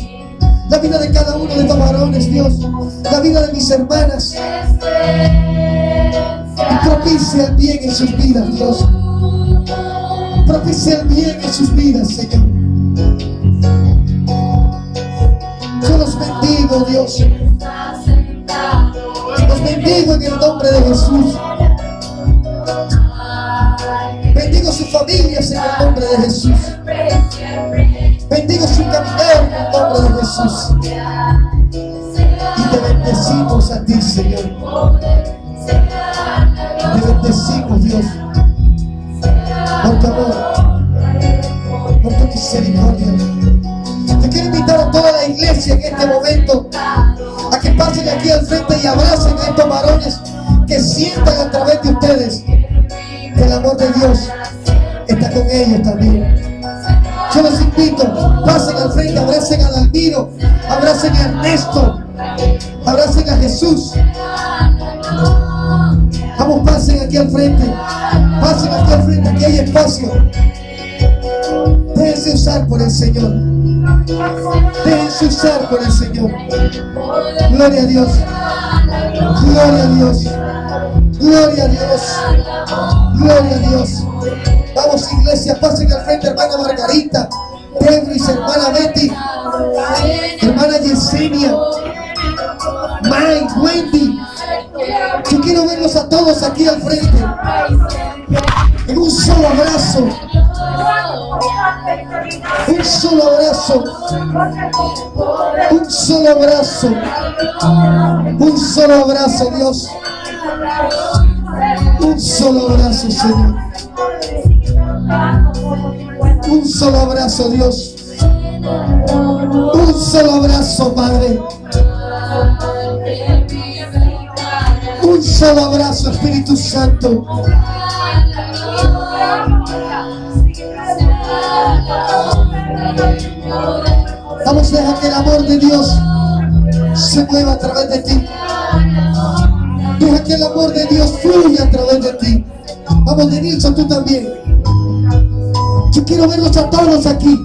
la vida de cada uno de estos varones, Dios, la vida de mis hermanas, y propicia el bien en sus vidas, Dios. Propicia el bien en sus vidas, Señor. Yo los bendigo. bendigo, Dios. Los bendigo en el nombre de Jesús. Bendigo sus familias en el nombre de Jesús. Bendigo su caminar en el nombre de Jesús. Y te bendecimos a ti, Señor. Te bendecimos, Dios, por tu amor, por tu misericordia. Te quiero invitar a toda la iglesia en este momento a que pasen aquí al frente y abracen a estos varones, que sientan a través de ustedes que el amor de Dios está con ellos también. Yo los invito, pasen al frente, abracen a Dalmiro, abracen a Ernesto, abracen a Jesús. Vamos, pasen aquí al frente, pasen aquí al frente, aquí hay espacio. Déjense usar por el Señor. Déjense usar por el Señor. Gloria a Dios. Gloria a Dios. Gloria a Dios. Gloria a Dios. Vamos, iglesia, pasen al frente, hermana Margarita, Debris, hermana Betty, hermana Yesenia, Mike, Wendy. Yo quiero verlos a todos aquí al frente, en un solo abrazo. Un solo abrazo. Un solo abrazo. Un solo abrazo, Dios. Un solo abrazo, Señor. Un solo abrazo, Dios. Un solo abrazo, Padre. Un solo abrazo, Espíritu Santo. Vamos a dejar que el amor de Dios se mueva a través de ti. Deja que el amor de Dios fluya a través de ti. Vamos, Denilson, tú también. Yo quiero verlos a todos aquí.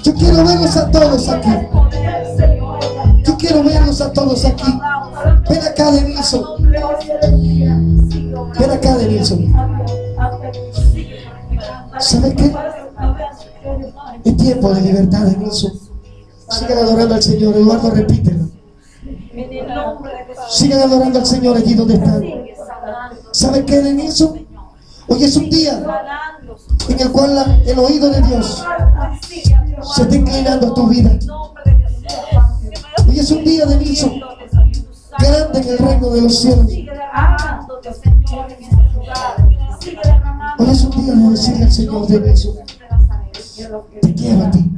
Yo quiero verlos a todos aquí. Yo quiero verlos a todos aquí. Ven acá, Denilson. Ven acá, Denilson. ¿Sabes qué? Es tiempo de libertad, Denilson. Sigan adorando al Señor. Eduardo, repítelo. Sigan adorando al Señor allí donde están. ¿Saben qué, Denilson? Hoy es un día en el cual el oído de Dios se está inclinando a tu vida. Hoy es un día, Denilson, grande en el reino de los cielos. Hoy es un día de decirle al Señor, Denilson, te quiero a ti.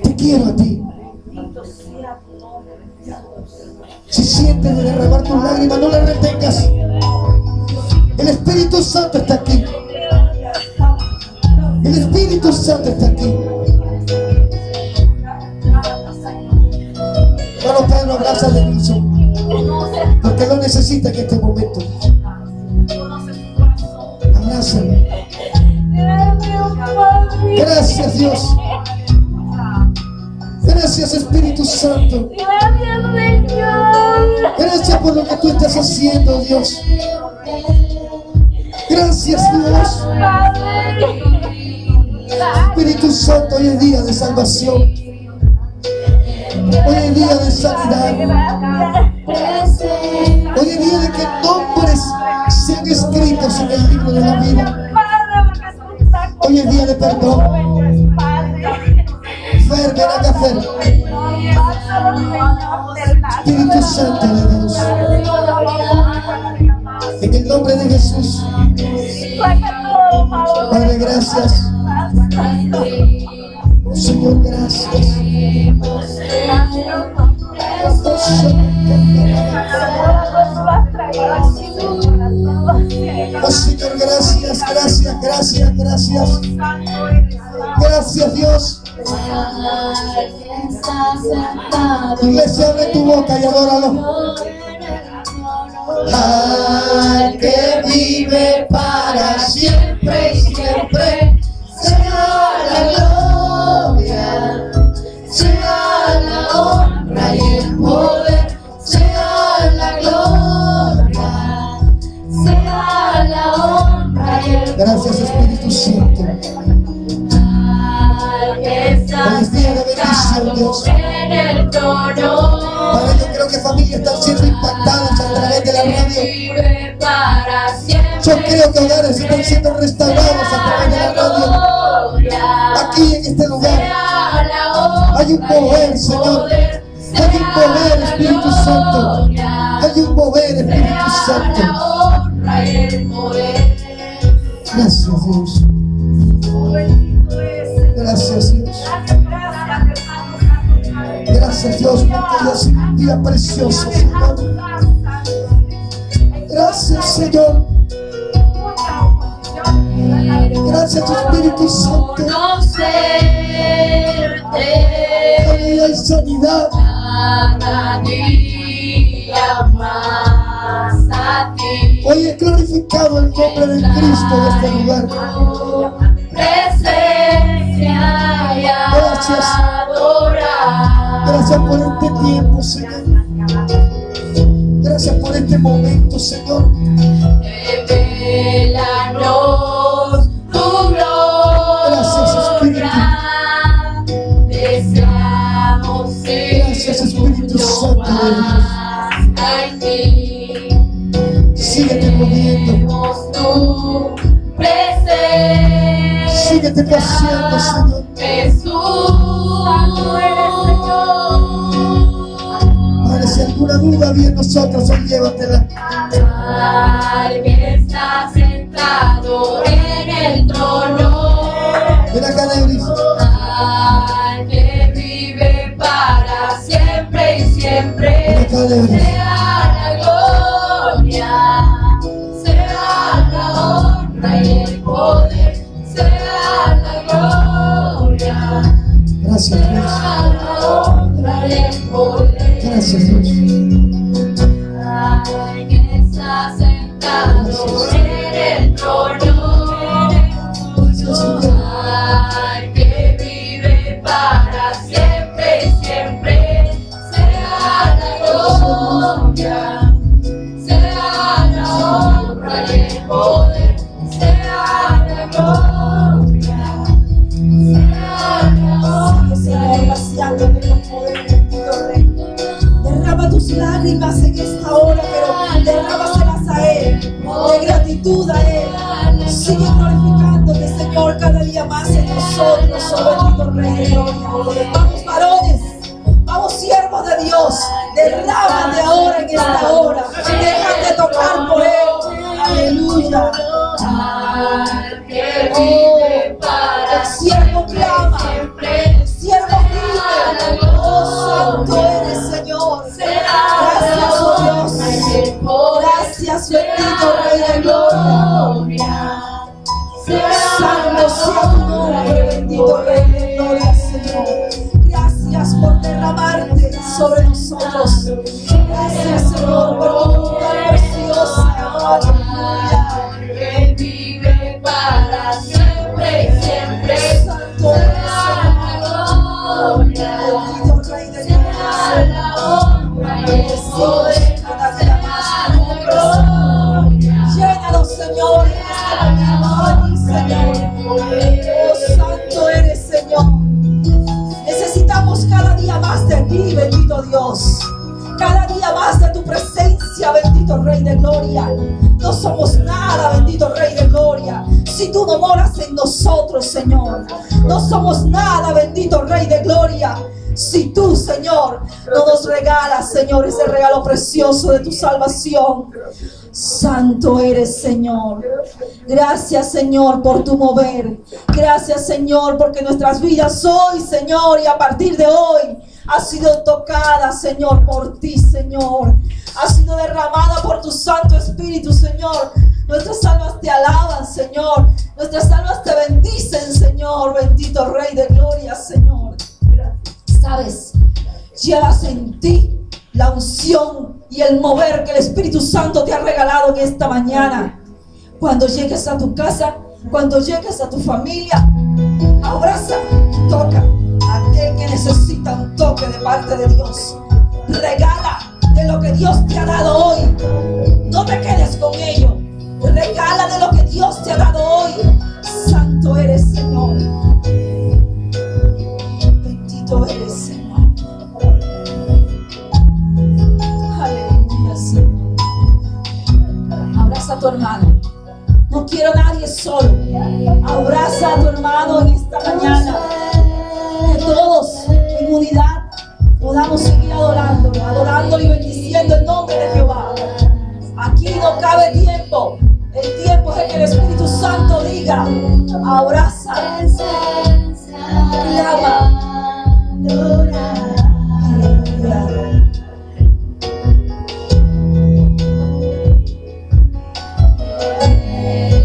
Te quiero a ti. Si sientes de derramar tus lágrimas, no las retengas. El Espíritu Santo está aquí. El Espíritu Santo está aquí. Hermano Pedro, abraza a Denilson, porque lo necesita en este momento. Abrázalo. Gracias, Dios. Gracias, Espíritu Santo. Gracias por lo que tú estás haciendo, Dios. Gracias, Dios. Espíritu Santo, hoy es día de salvación. Hoy es día de sanidad. Hoy es día de que nombres sean escritos en el libro de la vida. Hoy es día de perdón. Fer, ven acá, Fer. Espíritu Santo de Dios, en el nombre de Jesús. Padre, gracias. Señor, gracias. Oh, Señor, gracias, gracias, gracias, gracias. Gracias, Dios. Iglesia, abre tu boca y adóralo. Al que vive para siempre y siempre, sea la gloria, sea la honra y el poder, sea la gloria, sea la honra y el poder. Gracias, Espíritu Santo. Hoy es día de Dios. en el trono. Padre, yo creo que familias están siendo impactadas a través de la radio. Vive para siempre. Yo creo que hogares están siendo restaurados a través de la radio. Aquí en este lugar hay un mover, Señor. Hay un mover, Espíritu Santo. Hay un mover, Espíritu Santo. Gracias, Dios. Gracias, Dios. Gracias, Dios, porque Dios es un día precioso, Señor. Gracias, Señor. Gracias, Espíritu Santo. Cada día hay sanidad. Cada día más a ti. Hoy he glorificado el nombre de Cristo en este lugar. Presencia y Gracias. adorar. Gracias por este tiempo, Señor. Gracias por este momento, Señor. Revelanos tu gloria. Gracias, Espíritu. Deseamos ir Gracias, Espíritu Santo de Dios. a ti. Síguete moviendo. Queremos tu presencia. Síguete paseando, Señor. Jesús. Padre, si alguna duda había en nosotros, hoy llévatela. Al que está sentado en el trono. Ven acá, Neuris. Al que vive para siempre y Ven siempre. acá, Neuris. Sea la gloria, sea la honra y el poder, sea la gloria, Gracias, Dios. sea la honra y el poder. Gracias, Dios. Al que está sentado en el trono. Gracias, Señor. Al que vive para siempre y siempre, sea la gloria, sea la honra y el poder, sea la gloria, sea la honra. Señor, vaciándote con poder, bendito Rey. Derrama tus lágrimas en esta hora, pero derrámaselas a Él, de gratitud a Él. Sigue glorificándote, Señor, cada día más en nosotros, oh bendito Rey de gloria. Vamos, varones, vamos, siervos de Dios, derrámate ahora en esta hora. Déjate tocar por Él. Aleluya. Al que vive para El siervo clama, siempre, el siervo grita. Oh, santo eres, Señor. Gracias, oh Dios. Gracias, bendito Rey de gloria. Santo sea tu nombre, bendito Rey de gloria, Señor. Gracias por derramarte sobre nosotros. Gracias, Señor, por tu bondad preciosa. Aleluya. que vive para siempre y siempre. Santo eres, Señor. Bendito Rey de gloria, Señor. Cada día más tu presencia. Llénanos, Señor, en este momento de ti, Señor. Oh, santo eres, Señor. Necesitamos cada día más de ti, bendito Dios. Cada día más de tu presencia, bendito Rey de gloria. No somos nada, bendito Rey de gloria, si tú no moras en nosotros, Señor. No somos nada, bendito Rey de gloria, si tú, Señor, no nos regalas, Señor, ese regalo precioso de tu salvación. Santo eres, Señor. Gracias, Señor, por tu mover. Gracias, Señor, porque nuestras vidas hoy, Señor, y a partir de hoy ha sido tocada, Señor, por ti, Señor. Ha sido derramada por tu Santo Espíritu, Señor. Nuestras almas te alaban, Señor. Nuestras almas te bendicen, Señor. Bendito Rey de gloria, Señor. ¿Sabes? Llevas en ti la unción y el mover que el Espíritu Santo te ha regalado en esta mañana. Cuando llegues a tu casa, cuando llegues a tu familia, abraza, toca a aquel que necesita un toque de parte de Dios. Regala de lo que Dios te ha dado hoy. No te quedes con ello. Regala de lo que Dios te ha dado hoy. Santo eres, Señor. Bendito eres, Señor. No quiero a nadie solo. Abraza a tu hermano en esta mañana. Que todos en unidad podamos seguir adorándolo y bendiciendo el nombre de Jehová. Aquí no cabe tiempo. El tiempo es el que el Espíritu Santo diga. Abraza, clama. Aleluya.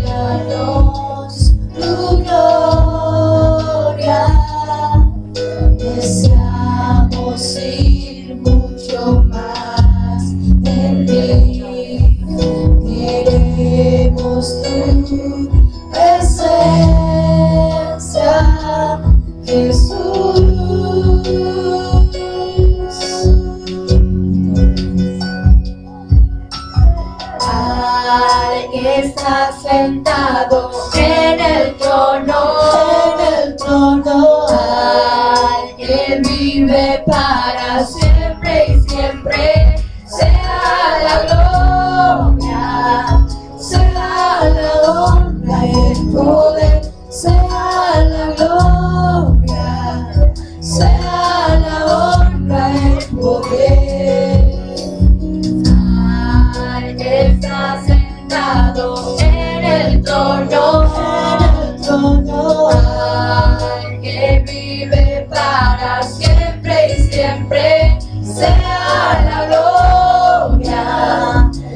Danos tu gloria, deseamos ir mucho más en ti. Queremos tu presencia, Jesús. Alguien está sentado en el trono, alguien vive para siempre y siempre. Sea la gloria, sea la honra y el poder, sea la gloria, sea la honra y el poder. Alguien está sentado en el trono, alguien vive para siempre y siempre. Sea la gloria,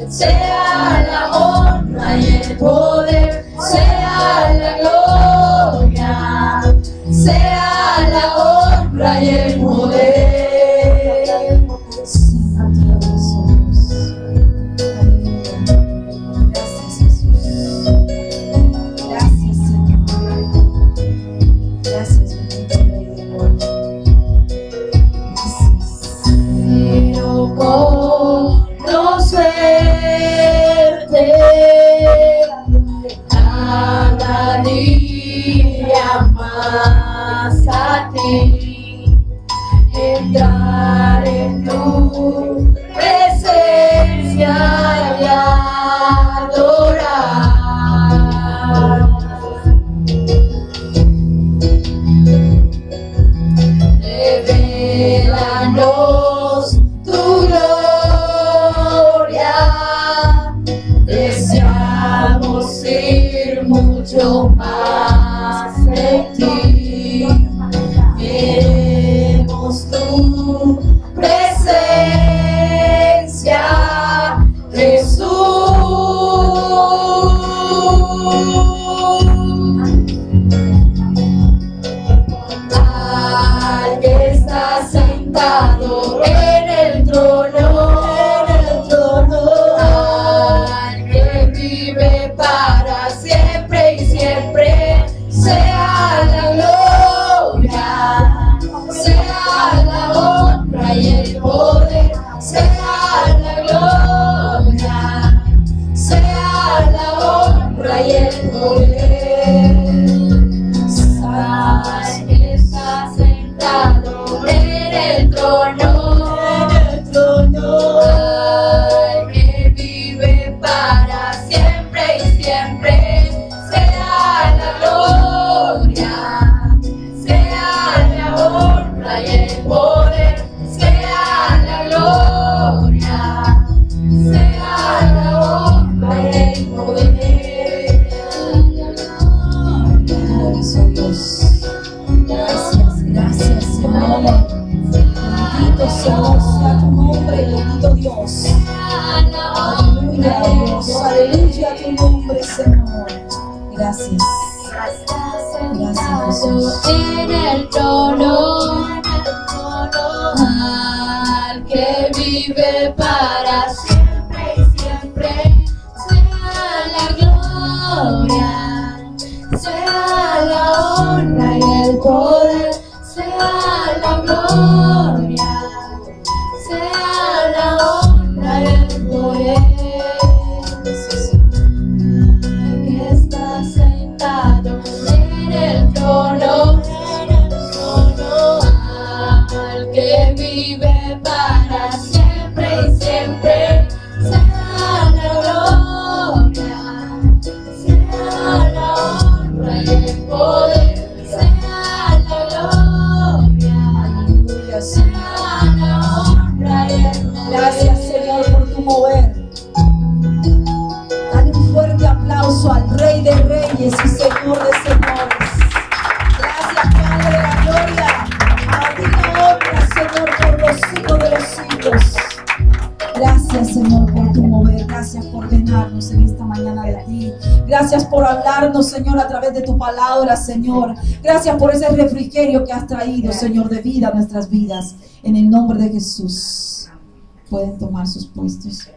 sea la honra y el poder, sea la gloria, sea la honra y el poder. Gracias, Jesús. Gracias, Señor. Gracias, bendito Rey de Gloria. Gracias. Quiero conocerte cada día más a ti, entrar en tu presencia y adorar. Revelanos tu gloria, deseamos ir mucho más en ti. Queremos tu presencia, Jesús. Alguien está sentado en el trono, alguien vive para siempre y siempre. Sea la gloria, sea la honra y el poder, sea la gloria, sea la honra y el poder. Alguien está sentado en el trono, alguien vive para siempre y siempre. Sea la gloria, sea la honra y el poder, sea la gloria, sea la honra y el poder. Glorioso Dios. Gracias, gracias, Señor. Bendito sea tu nombre, bendito Dios. Aleluya, Dios. Aleluya a tu nombre, Señor. Gracias. Gracias, Jesús. En el trono, al que vive para siempre y siempre. Sea la gloria, sea la honra y el poder, sea la gloria, sea la honra y el poder. Que está sentado en el trono, al que vive para siempre y siempre. Gracias por hablarnos, Señor, a través de tu palabra, Señor. Gracias por ese refrigerio que has traído, Señor, de vida a nuestras vidas. En el nombre de Jesús. Pueden tomar sus puestos.